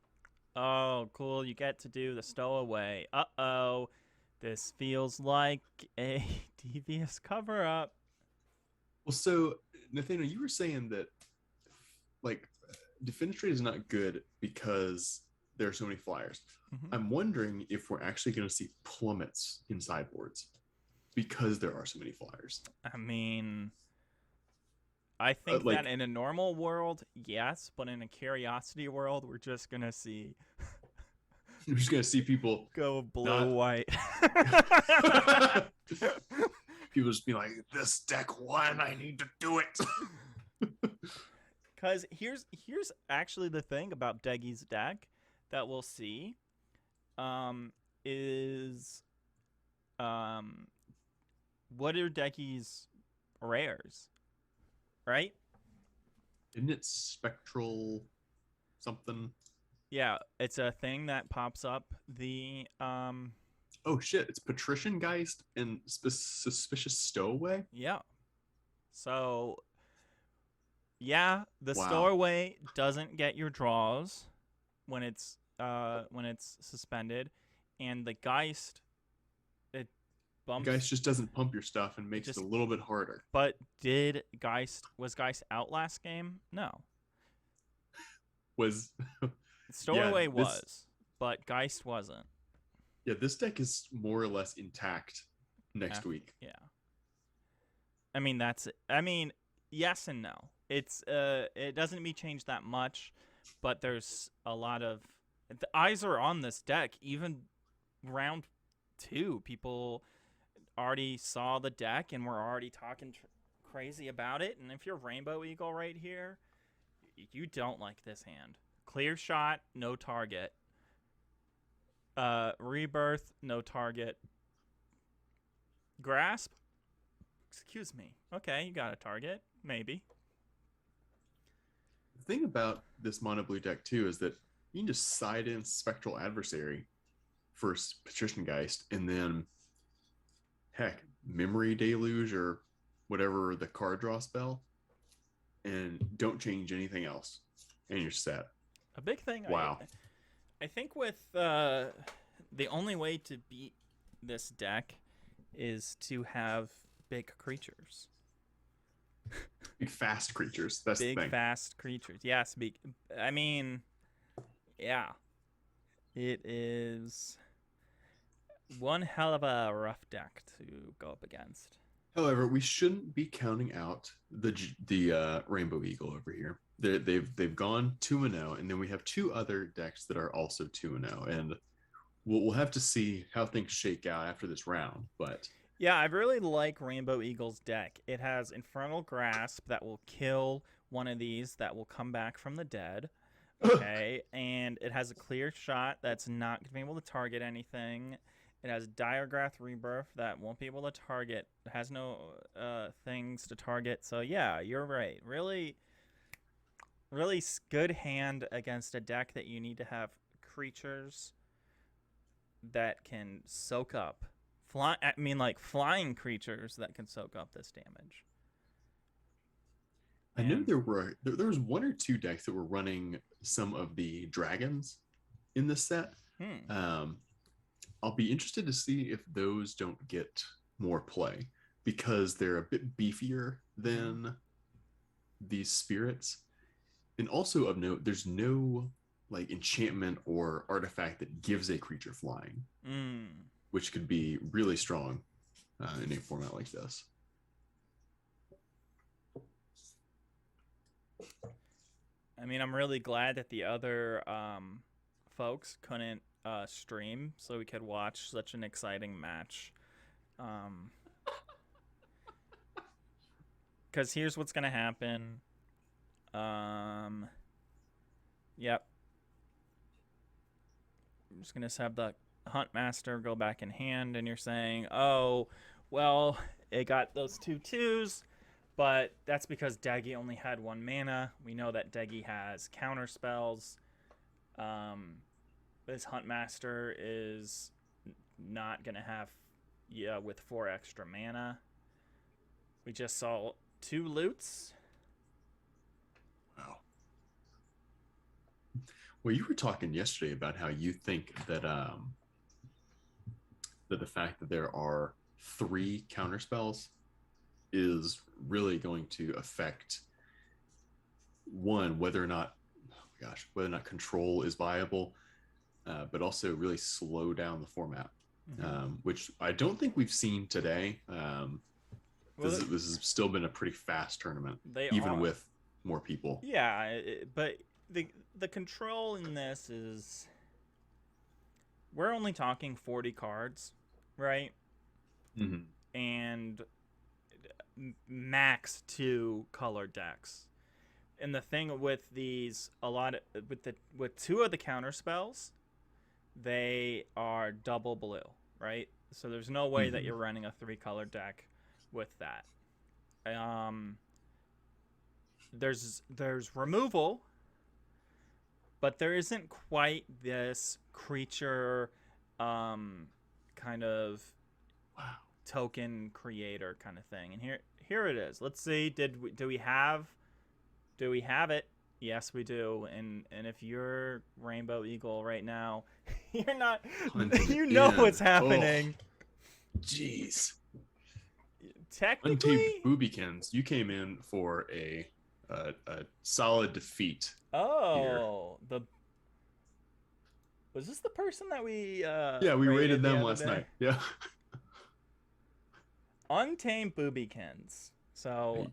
Oh, cool! You get to do the stowaway. Uh-oh, this feels like a devious cover-up. Well, so Nathaniel, you were saying that like defenestrate is not good because there are so many flyers. Mm-hmm. I'm wondering if we're actually going to see plummets in sideboards because there are so many flyers. I mean, I think that in a normal world, yes, but in a curiosity world, we're just gonna see. We're just gonna see people go blue-white. People just be like, "This deck won. I need to do it." Because here's actually the thing about Deggy's deck that we'll see, is what are Deggy's rares, right? Isn't it spectral something? Yeah, it's a thing that pops up the Oh shit! It's Patrician Geist and Suspicious Stowaway. Yeah. So yeah, the Wow. stowaway doesn't get your draws when it's suspended, and the Geist, it bumps. Geist just doesn't pump your stuff and makes it a little bit harder. But was Geist out last game? No. Stowaway was, but Geist wasn't. Yeah, this deck is more or less intact next week. Yeah. I mean, yes and no. It's it doesn't be changed that much, but there's a lot of the eyes are on this deck. Even round 2, people already saw the deck and were already talking crazy about it. And if you're Rainbow Eagle right here, you don't like this hand. Clear shot, no target. Rebirth, no target. Grasp? Excuse me. Okay, you got a target. Maybe. The thing about this mono blue deck, too, is that you can just side in Spectral Adversary for Patrician Geist, and then, heck, Memory Deluge or whatever the card draw spell, and don't change anything else, and you're set. A big thing. Wow. I think with the only way to beat this deck is to have big creatures. Big fast creatures. That's the thing. Big fast creatures. Yes, I mean, yeah. It is one hell of a rough deck to go up against. However, we shouldn't be counting out the Rainbow Eagle over here. They've gone 2-0, and then we have 2 other decks that are also 2-0, and we'll have to see how things shake out after this round. But yeah, I really like Rainbow Eagle's deck. It has Infernal Grasp that will kill one of these that will come back from the dead. Okay, and it has a clear shot that's not going to be able to target anything. It has Diregraph Rebirth that won't be able to target. It has no things to target. So yeah, you're right. Really, really good hand against a deck that you need to have creatures that can soak up. Flying creatures that can soak up this damage. I know there was 1 or 2 decks that were running some of the dragons in this set. I'll be interested to see if those don't get more play because they're a bit beefier than these spirits. And also of note, there's no like enchantment or artifact that gives a creature flying, which could be really strong in a format like this. I mean, I'm really glad that the other folks couldn't stream so we could watch such an exciting match. Because here's what's going to happen. Yep. I'm just going to have the Huntmaster go back in hand, and you're saying, oh, well, it got those 2/2s, but that's because Deggy only had 1 mana. We know that Deggy has counter spells. This Huntmaster is not going to have, with 4 extra mana. We just saw 2 loots. Wow. Well, you were talking yesterday about how you think that that the fact that there are 3 counterspells is really going to affect one, whether or not, whether or not control is viable, but also really slow down the format, which I don't think we've seen today. This has still been a pretty fast tournament, even with more people. Yeah, but the control in this is, we're only talking 40 cards, right? Mm-hmm. And max 2 color decks. And the thing with these, with 2 of the counter spells, they are double blue, right? So there's no way that you're running a 3-color deck with that. There's removal, but there isn't quite this creature kind of token creator kind of thing. And here it is. Let's see, do we have it? Yes, we do. And if you're Rainbow Eagle right now, you're not, you know what's happening. Jeez. Technically, Untaped Boobykins, you came in for a solid defeat. Oh, was this the person that we we rated them last night. Yeah. Untamed Boobykins. So,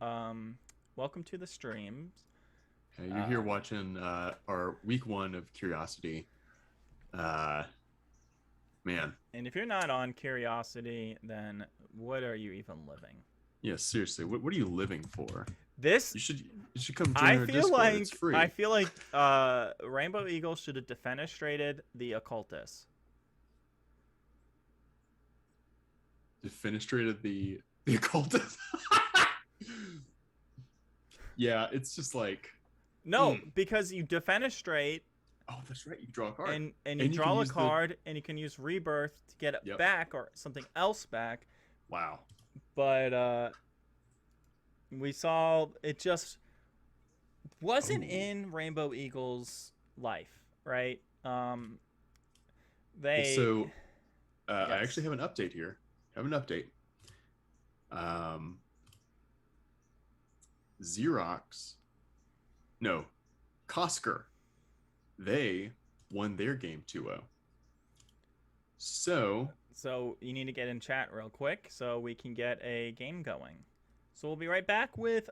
welcome to the streams. You're here watching our week 1 of Curiosity. Man. And if you're not on Curiosity, then what are you even living? Yeah, seriously. What are you living for? This you should come join our Discord. It's free. I feel like Rainbow Eagle should have defenestrated the occultist. Defenestrated the occultist? Yeah, it's just like, no, because you defenestrate. Oh, that's right. You draw a card. And you draw a card, and you can use Rebirth to get it back or something else back. Wow. But we saw it just wasn't in Rainbow Eagle's life, right? Yes. I actually have an update here. Kosker, they won their game 2-0. So you need to get in chat real quick so we can get a game going. So we'll be right back with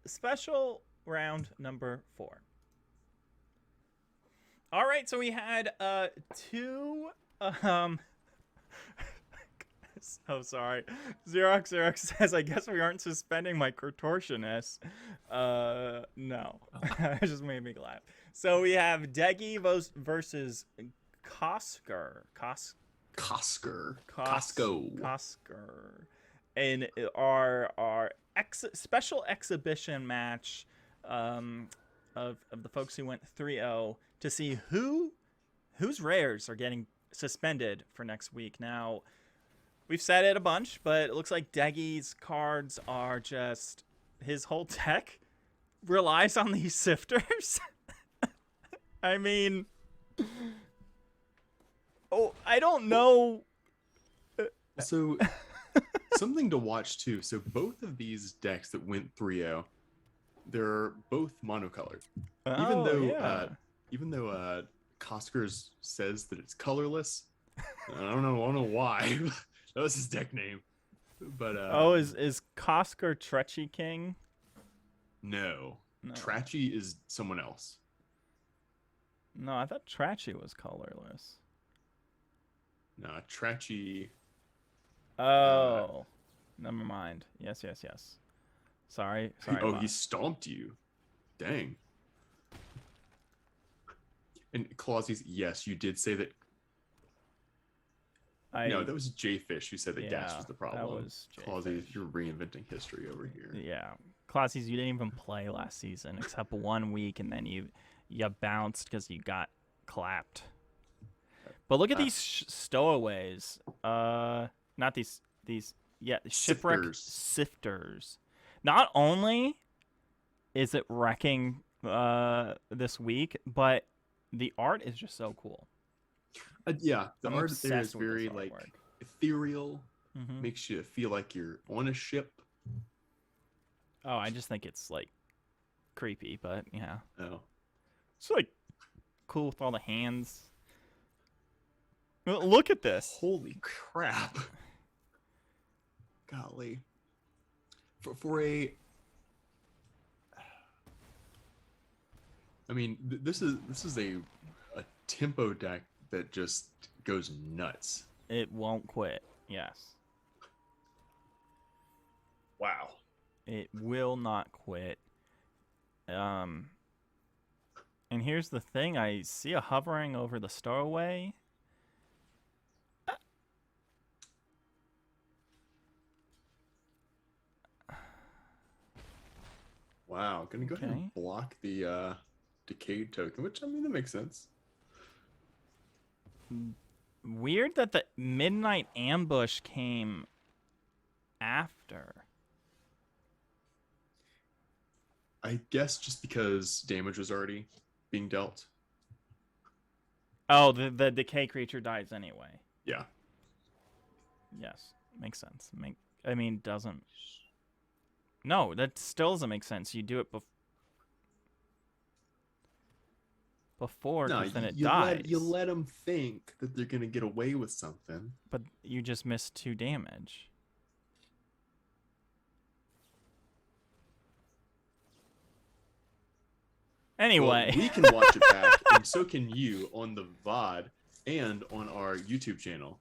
special round number 4. All right, so we had 2 so sorry. Xeroxerox says, I guess we aren't suspending my contortionist. No. It just made me laugh. So we have Deggy versus Kosker. Kosker. And our special exhibition match of the folks who went 3-0 to see whose rares are getting suspended for next week. Now, we've said it a bunch, but it looks like Deggy's cards are just, his whole deck relies on these sifters. I mean, I don't know. So, something to watch too. So, both of these decks that went 3-0, they're both monocolored. Even though Koskers says that it's colorless, I don't know why. That was his deck name. But is Kosker Tretchy King? No. Tratchy is someone else. No, I thought Tratchy was colorless. No, Tratchy. Oh, never mind. Yes. Sorry. He stomped you. Dang. And Clausies, yes, you did say that. No, that was J-Fish who said that gas was the problem. That was Clausies, you're reinventing history over here. Yeah. Clausies, you didn't even play last season except 1 week, and then you bounced because you got clapped. But look at these stowaways. Not these. Yeah, shipwreck sifters. Not only is it wrecking this week, but the art is just so cool. Yeah, the I'm art there obsessed is with very this like artwork. ethereal. Mhm. Makes you feel like you're on a ship. Oh, I just think it's like creepy, but yeah, Oh, it's like cool with all the hands. Look at this. holy crap! Golly, for a. I mean, this is a tempo deck that just goes nuts. It won't quit. Yes. Wow. It will not quit. And here's the thing. I see a hovering over the stowaway. Wow. Gonna go ahead Okay. and block the decayed token, which I mean that makes sense. Weird that the midnight ambush came after. I guess just because damage was already being dealt. Oh, the decay creature dies anyway. Yeah. Yes, makes sense. Doesn't. No, that still doesn't make sense. You do it before, No, because then it you dies. you let them think that they're gonna get away with something. But you just missed 2 damage. Anyway. Well, we can watch it back, and so can you on the VOD and on our YouTube channel,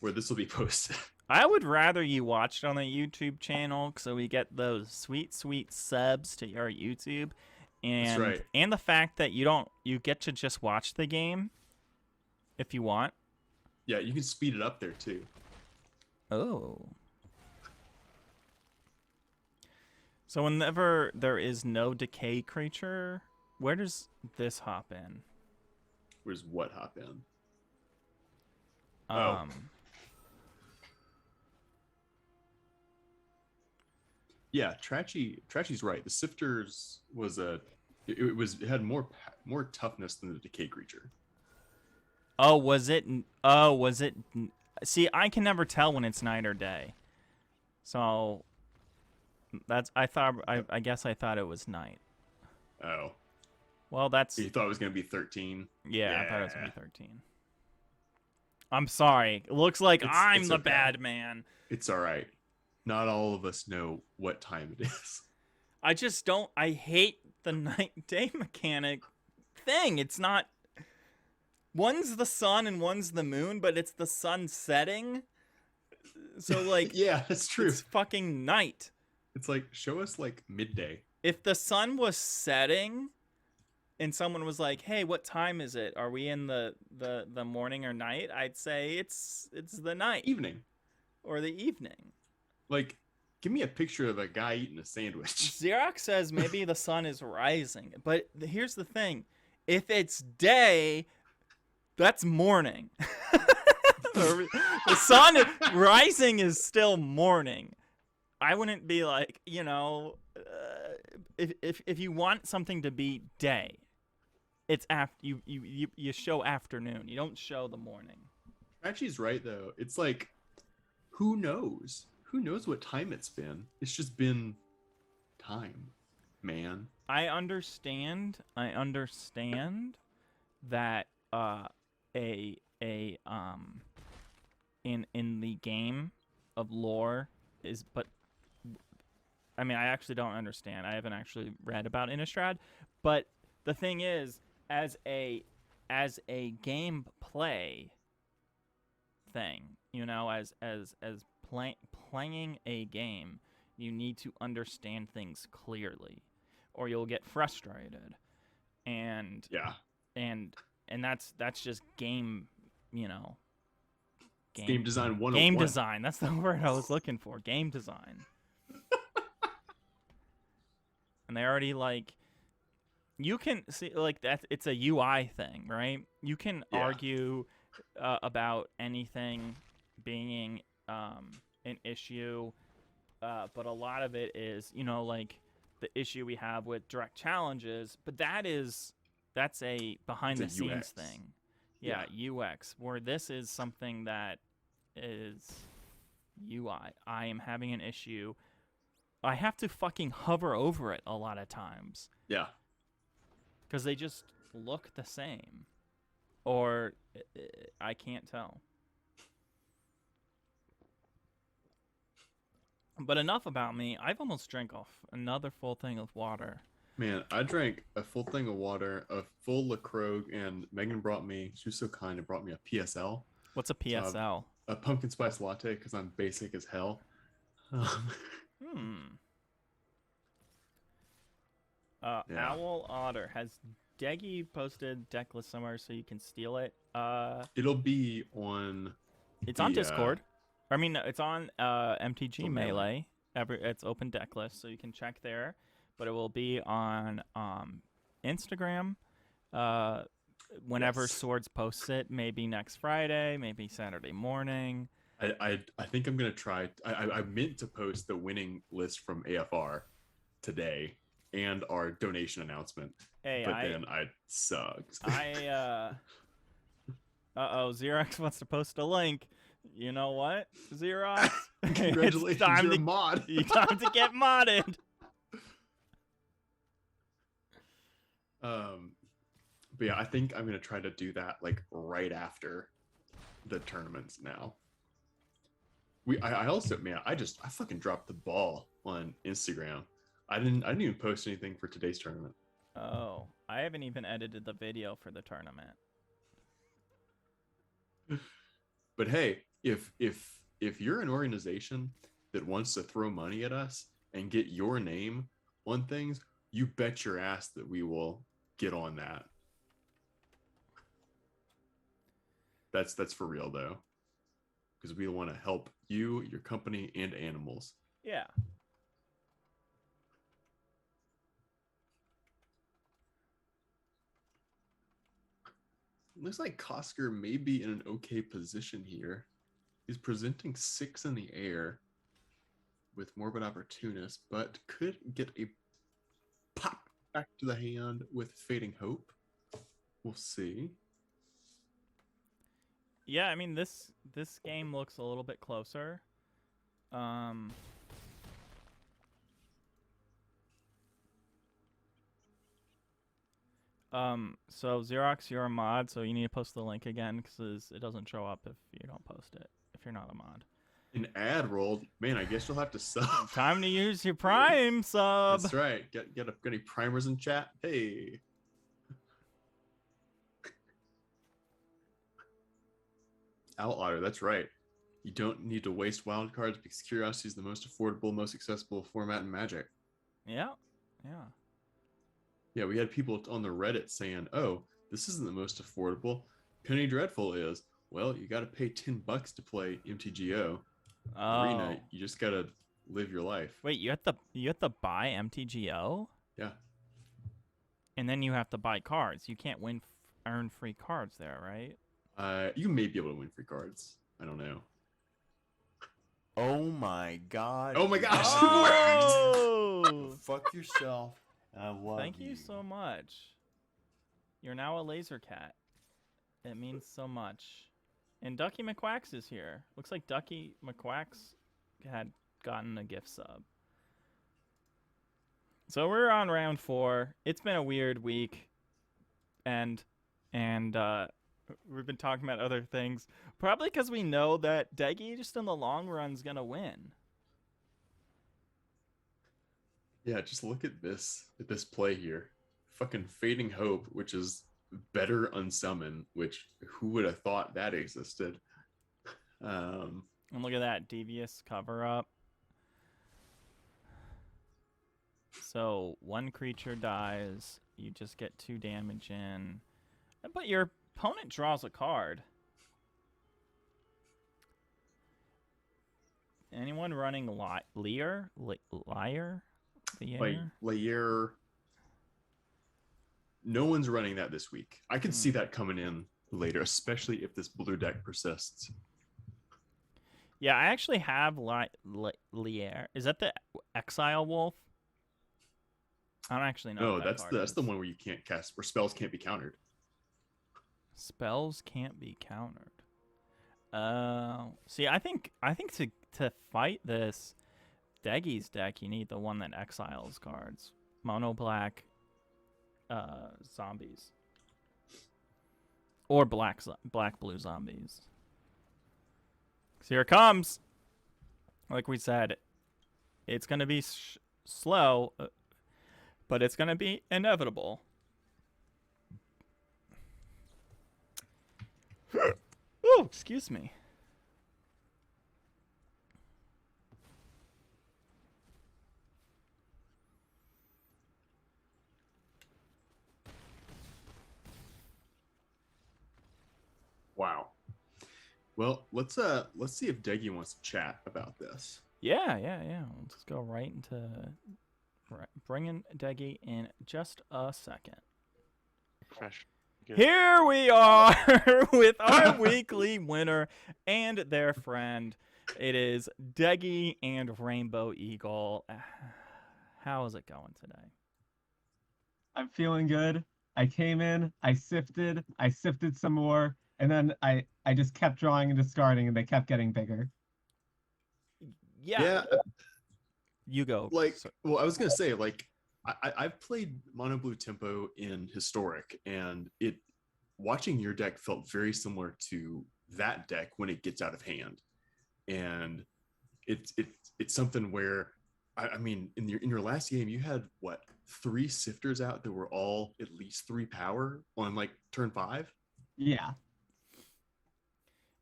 where this will be posted. I would rather you watch it on the YouTube channel so we get those sweet, sweet subs to your YouTube. And, That's right. And the fact that you get to just watch the game if you want. Yeah, you can speed it up there too. Oh. So whenever there is no decay creature, where does this hop in? Where's what hop in? Oh. Yeah, Trashy's right. The Sifters was it had more toughness than the decay creature. Was it? See, I can never tell when it's night or day. So I guess I thought it was night. Oh. Well, that's. You thought it was gonna be 13. Yeah, I thought it was gonna be 13. I'm sorry. It looks like I'm the bad man. It's all right. Not all of us know what time it is. I just don't. I hate the night-day mechanic thing. It's not. One's the sun and one's the moon, but it's the sun setting. So like, yeah, that's true. It's fucking night. It's like, show us like midday. If the sun was setting, and someone was like, "Hey, what time is it? Are we in the morning or night?" I'd say it's the night, Evening, or the evening. Like, give me a picture of a guy eating a sandwich. Xerox says maybe the sun is rising, but here's the thing: if it's day, that's morning. The sun rising is still morning. I wouldn't be like, if you want something to be day, it's after you show afternoon. You don't show the morning. Trashy's right though. It's like, who knows? Who knows what time it's been? It's just been time, man. I understand that in the game of lore is, but I mean, I actually don't understand. I haven't actually read about Innistrad, but the thing is, as a game play thing, playing a game, you need to understand things clearly, or you'll get frustrated. And yeah, and that's just game, game design 101. Game design. That's the word I was looking for. Game design. And they already You can see like that. It's a UI thing, right? You can Yeah. argue about anything being an issue, but a lot of it is, like the issue we have with direct challenges. But that's a behind the It's a scenes UX. thing. Yeah, UX. Where this is something that is UI. I am having an issue. I have to fucking hover over it a lot of times. Yeah. Because they just look the same. Or I can't tell. But enough about me. I've almost drank off another full thing of water. Man, I drank a full thing of water, a full LaCroix, and Megan brought me, she was so kind and brought me a PSL. What's a PSL? A pumpkin spice latte, because I'm basic as hell. Yeah. Yeah. Owl Otter. Has Deggy posted deck list somewhere so you can steal it? It'll be on... It's on Discord. I mean, it's on MTG on Melee. It's open deck list, so you can check there. But it will be on Instagram whenever Yes. Swords posts it. Maybe next Friday, maybe Saturday morning. I think I'm going to try... I meant to post the winning list from AFR today and our donation announcement. Then I sucked. Xerox wants to post a link. You know what, Xerox? Congratulations, it's time you're a mod. Time to get modded. But yeah, I think I'm gonna try to do that like right after the tournaments now. I also, man, I fucking dropped the ball on Instagram. I didn't even post anything for today's tournament. Oh, I haven't even edited the video for the tournament. But hey, if you're an organization that wants to throw money at us and get your name on things, you bet your ass that we will get on that. That's for real though, because we want to help you, your company, and animals. Yeah. Looks like Kosker may be in an okay position here. He's presenting 6 in the air with Morbid Opportunist, but could get a pop back to the hand with Fading Hope. We'll see. Yeah, I mean this game looks a little bit closer. So Xerox, you're a mod, so you need to post the link again because it doesn't show up if you don't post it, if you're not a mod. An ad rolled. Man, I guess you'll have to sub. Time to use your Prime sub. That's right. Get any primers in chat? Hey. Owl Otter, that's right. You don't need to waste wildcards because Curiosity is the most affordable, most accessible format in Magic. Yeah. Yeah, we had people on the Reddit saying, oh, this isn't the most affordable. Penny Dreadful is. Well, you got to pay $10 to play MTGO. Arena, you just got to live your life. Wait, you have to buy MTGO? Yeah. And then you have to buy cards. You can't earn free cards there, right? You may be able to win free cards. I don't know. Oh my god. Oh my gosh. Oh! Fuck yourself. I love Thank you so much. You're now a laser cat. It means so much. And Ducky McQuacks is here. Looks like Ducky McQuacks had gotten a gift sub. So we're on round 4. It's been a weird week. And we've been talking about other things. Probably because we know that Deggy just in the long run is going to win. Yeah, just look at this play here. Fucking Fading Hope, which is better unsummon, which who would have thought that existed? And look at that devious cover up. So 1 creature dies, you just get 2 damage in. But your opponent draws a card. Anyone running Liar? Like Layer. no one's running that this week. I could see that coming in later, especially if this blue deck persists. Yeah, I actually have Lier. Is that the Exile Wolf? I don't actually know. No, what that's card the one where you can't cast, where spells can't be countered. Spells can't be countered. See, I think to fight this Deggy's deck, you need the one that exiles cards, mono black, zombies, or black blue zombies. So here it comes. Like we said, it's gonna be slow, but it's gonna be inevitable. Oh, excuse me. Wow. Well, let's see if Deggy wants to chat about this. Yeah. Let's go right into bringing Deggy in just a second. Fresh. Good. Here we are with our weekly winner and their friend. It is Deggy and Rainbow Eagle. How is it going today? I'm feeling good. I came in, I sifted some more, and then I just kept drawing and discarding, and they kept getting bigger. Yeah. You go. Like, well, I was gonna say, like, I've played Mono Blue Tempo in Historic, and watching your deck felt very similar to that deck when it gets out of hand, and it's something where I mean, in your last game, you had what, 3 sifters out that were all at least 3 power on like turn 5. Yeah.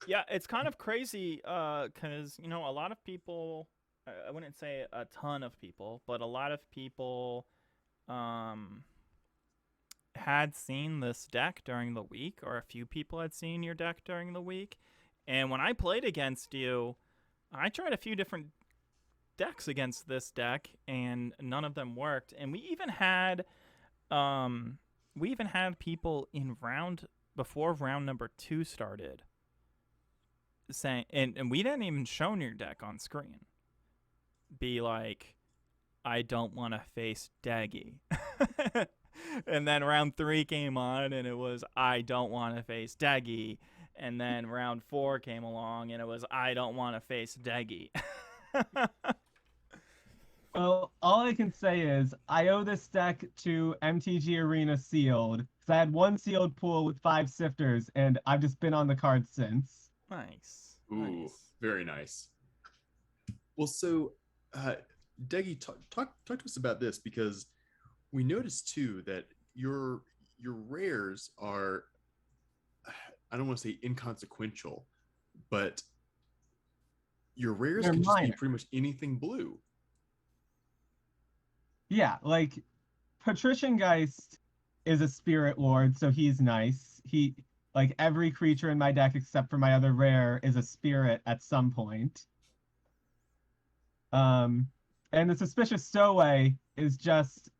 Yeah, it's kind of crazy because, a lot of people, I wouldn't say a ton of people, but a lot of people had seen this deck during the week, or a few people had seen your deck during the week. And when I played against you, I tried a few different decks against this deck, and none of them worked. And we even had people in before round number 2 started saying, and we didn't even show your deck on screen, be like, I don't want to face Deggy. And then round 3 came on, and it was, I don't want to face Deggy. And then round 4 came along, and it was, I don't want to face Deggy. Well, all I can say is I owe this deck to MTG Arena Sealed, because I had 1 sealed pool with 5 sifters, and I've just been on the card since. Nice. Ooh, nice. Very nice. Well, so Deggy, talk to us about this, because we noticed too that your rares are, I don't want to say inconsequential, but your rares They're can just be minor. pretty much anything blue. Yeah, like Patrician Geist is a spirit lord, so he's nice. He, like, every creature in my deck except for my other rare is a spirit at some point. And the Suspicious Stowaway is just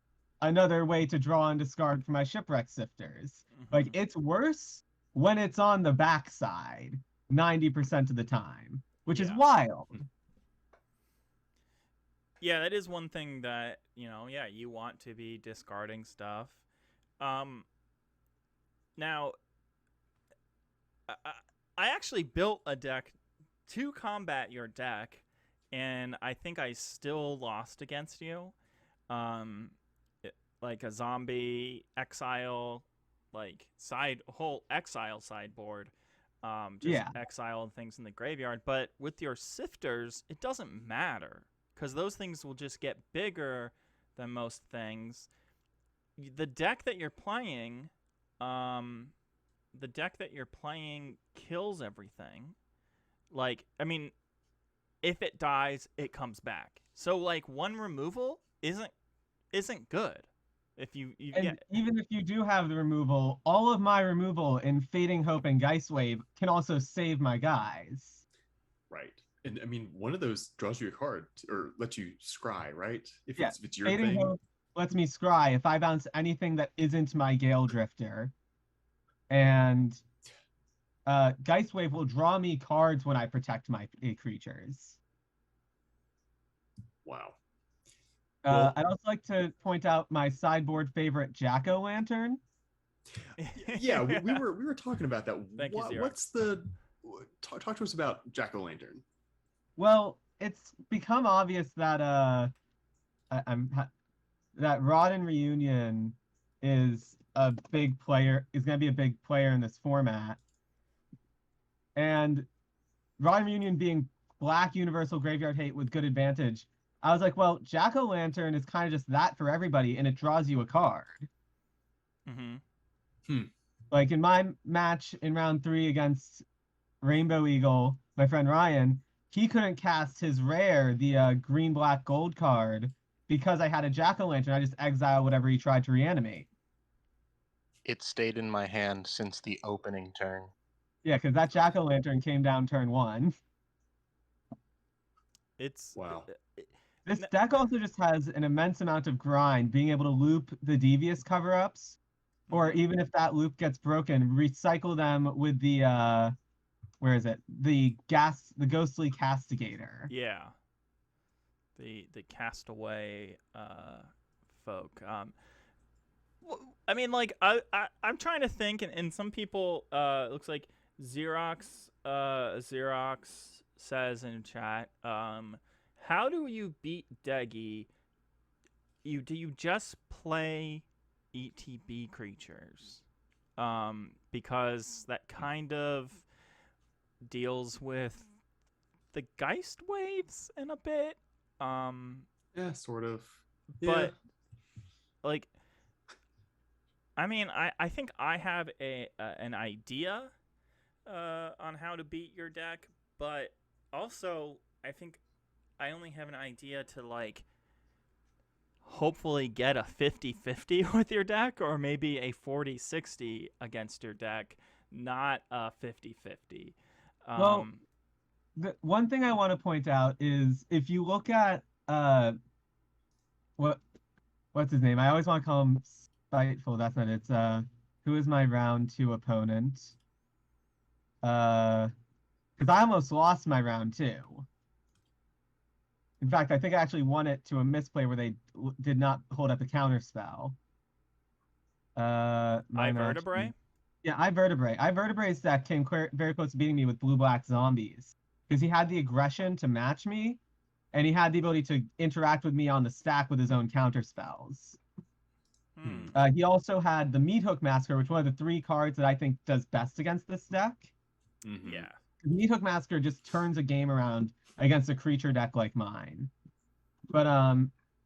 another way to draw and discard for my Shipwreck Sifters. Like, it's worse when it's on the backside 90% of the time, which is wild. Yeah, that is one thing that, you want to be discarding stuff. Now, I actually built a deck to combat your deck, and I think I still lost against you. Like a zombie exile, like whole exile sideboard. Exile things in the graveyard. But with your sifters, it doesn't matter, because those things will just get bigger than most things. The deck that you're playing, kills everything. Like, I mean, if it dies, it comes back. So, like, 1 removal isn't good. If you even if you do have the removal, all of my removal in Fading Hope and Geist Wave can also save my guys. Right. And I mean, one of those draws you a card or lets you scry, right? If it's your Fading thing. Hope, lets me scry if I bounce anything that isn't my Gale Drifter. And Geist Wave will draw me cards when I protect my creatures. Wow. Well- I'd also like to point out my sideboard favorite Jack-o'-lantern. Yeah, we were talking about that. Thank you, Xerox. What's the talk to us about Jack-o'-lantern? Well, it's become obvious that that Rod and Reunion is going to be a big player in this format. And Rod and Reunion being black universal graveyard hate with good advantage, I was like, well, Jack-o'-lantern is kind of just that for everybody, and it draws you a card. Like in my match in round 3 against Rainbow Eagle, my friend Ryan, he couldn't cast his rare, the green, black, gold card, because I had a Jack-o'-lantern. I just exile whatever he tried to reanimate. It stayed in my hand since the opening turn. Yeah, because that Jack-o'-lantern came down turn 1. It's Wow. This deck also just has an immense amount of grind, being able to loop the devious cover-ups, or even if that loop gets broken, recycle them with the where is it? The ghostly castigator. Yeah. The castaway folk. I mean, like I'm trying to think, and some people it looks like Xerox says in chat, how do you beat Deggy? Do you just play ETB creatures? Because that kind of deals with the Geist waves in a bit. Yeah, sort of. But like, I mean, I think I have an idea on how to beat your deck, but also I think I only have an idea to like hopefully get a 50-50 with your deck, or maybe a 40-60 against your deck, not a 50-50. Well, the one thing I want to point out is if you look at what's his name? I always want to call him Spiteful. That's not it. It's who is my round 2 opponent? Because I almost lost my round 2. In fact, I think I actually won it to a misplay where they did not hold up a counter spell. iVertebrae? Yeah, iVertebrae. iVertebrae's deck came very close to beating me with blue-black zombies. Because he had the aggression to match me, and he had the ability to interact with me on the stack with his own counter spells. He also had the Meat Hook Massacre, which is one of the 3 cards that I think does best against this deck. Yeah. Meat Hook Massacre just turns a game around against a creature deck like mine. But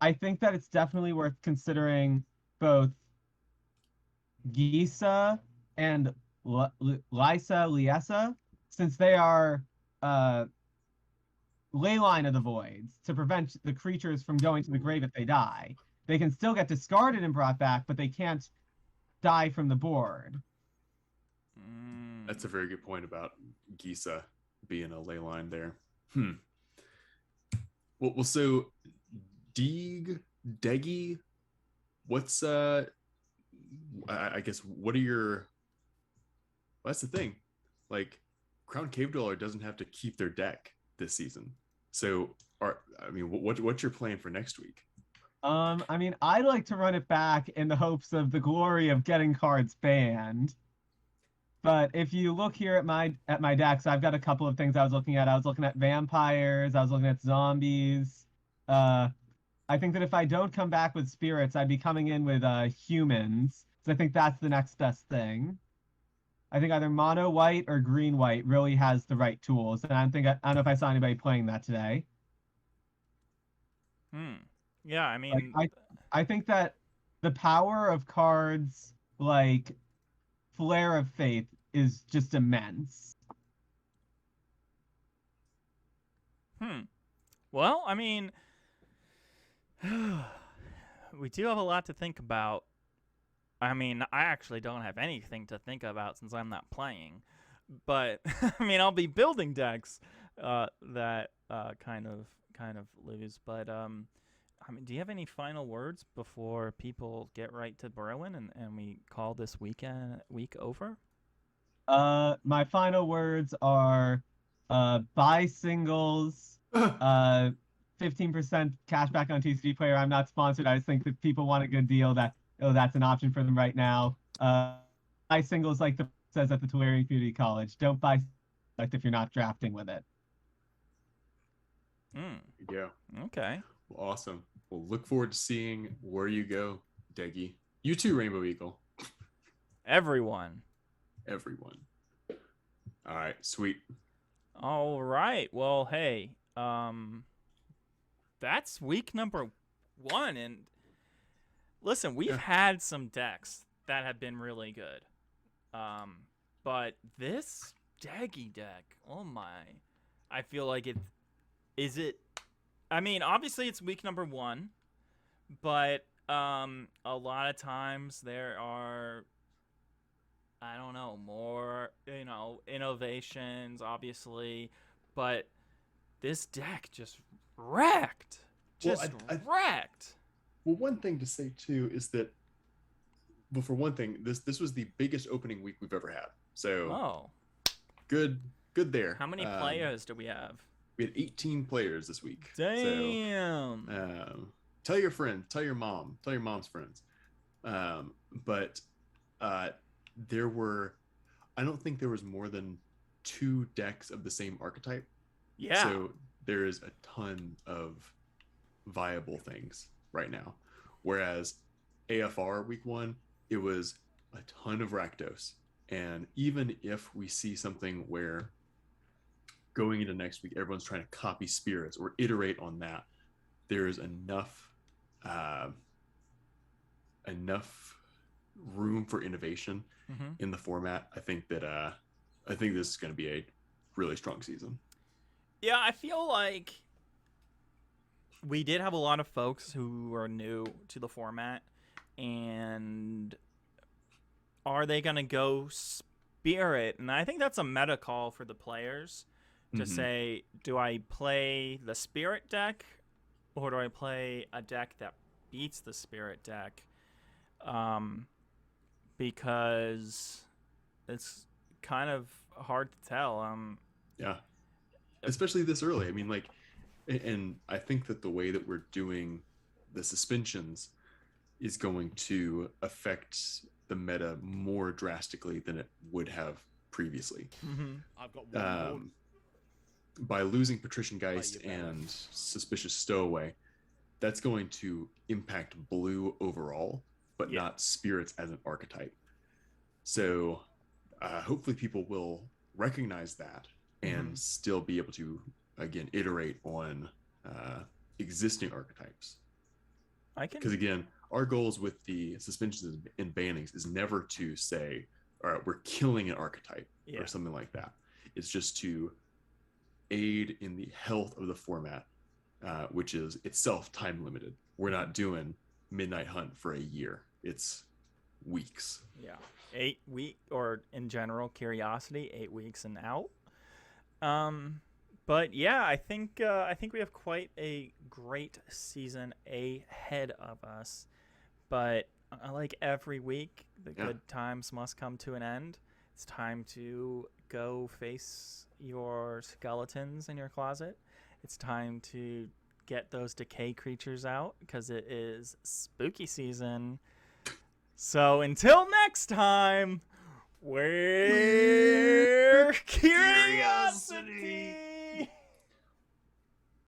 I think that it's definitely worth considering both Gisa and Liesa, since they are Leyline of the Voids, to prevent the creatures from going to the grave if they die. They can still get discarded and brought back, but they can't die from the board. That's a very good point about Gisa being a ley line there. Well, so Deggy, what's I guess what are your? Well, that's the thing, like Crown Cave Dweller doesn't have to keep their deck this season. So, what's your plan for next week? I mean, I like to run it back in the hopes of the glory of getting cards banned. But if you look here at my decks, I've got a couple of things I was looking at. I was looking at vampires. I was looking at zombies. I think that if I don't come back with spirits, I'd be coming in with humans. So I think that's the next best thing. I think either mono white or green white really has the right tools, and I don't know if I saw anybody playing that today. Yeah, I mean, I think that the power of cards like Flare of Faith is just immense. Well, I mean, we do have a lot to think about. I mean, I actually don't have anything to think about since I'm not playing. But I mean, I'll be building decks that kind of lose. But I mean, do you have any final words before people get right to brewing and we call this week over? My final words are buy singles, 15% cash back on TCG Player. I'm not sponsored. I just think that people want a good deal that's an option for them right now. Buy singles like the says at the Tulare Community College. Don't buy select if you're not drafting with it. Yeah. Okay. Well, awesome. We'll look forward to seeing where you go, Deggy. You too, Rainbow Eagle. Everyone. Everyone. All right, sweet. All right. Well, hey, that's week number 1, and listen, we've had some decks that have been really good. But this Deggy deck, oh my, I feel like I mean, obviously it's week number 1, but a lot of times there are, I don't know, more, innovations, obviously, but this deck just wrecked. Wrecked. Well, one thing to say too is that, well, for one thing, this was the biggest opening week we've ever had. So, good there. How many players do we have? We had 18 players this week. Damn. So, tell your friends, tell your mom's friends. But there were, I don't think there was more than 2 decks of the same archetype. Yeah. So there is a ton of viable things right now. Whereas AFR week 1, it was a ton of Rakdos. And even if we see something where going into next week, everyone's trying to copy spirits or iterate on that, there's enough room for innovation in the format. I think this is going to be a really strong season. Yeah, I feel like we did have a lot of folks who are new to the format, and are they going to go spirit? And I think that's a meta call for the players to say, do I play the spirit deck, or do I play a deck that beats the spirit deck? Because it's kind of hard to tell. Yeah, especially this early. I mean, like, and I think that the way that we're doing the suspensions is going to affect the meta more drastically than it would have previously. I've got one more. By losing Patrician Geist and Suspicious Stowaway, that's going to impact blue overall, but not spirits as an archetype. So hopefully people will recognize that and still be able to, again, iterate on existing archetypes. Because again, our goals with the suspensions and bannings is never to say, all right, we're killing an archetype or something like that. It's just to aid in the health of the format, which is itself time limited. We're not doing Midnight Hunt for a year. It's weeks. Yeah. 8 week, or in general, Curiosity, 8 weeks and out. But yeah, I think we have quite a great season ahead of us. But like every week, the good times must come to an end. It's time to go face your skeletons in your closet. It's time to get those decay creatures out, because it is spooky season. So until next time, we're Curiosity.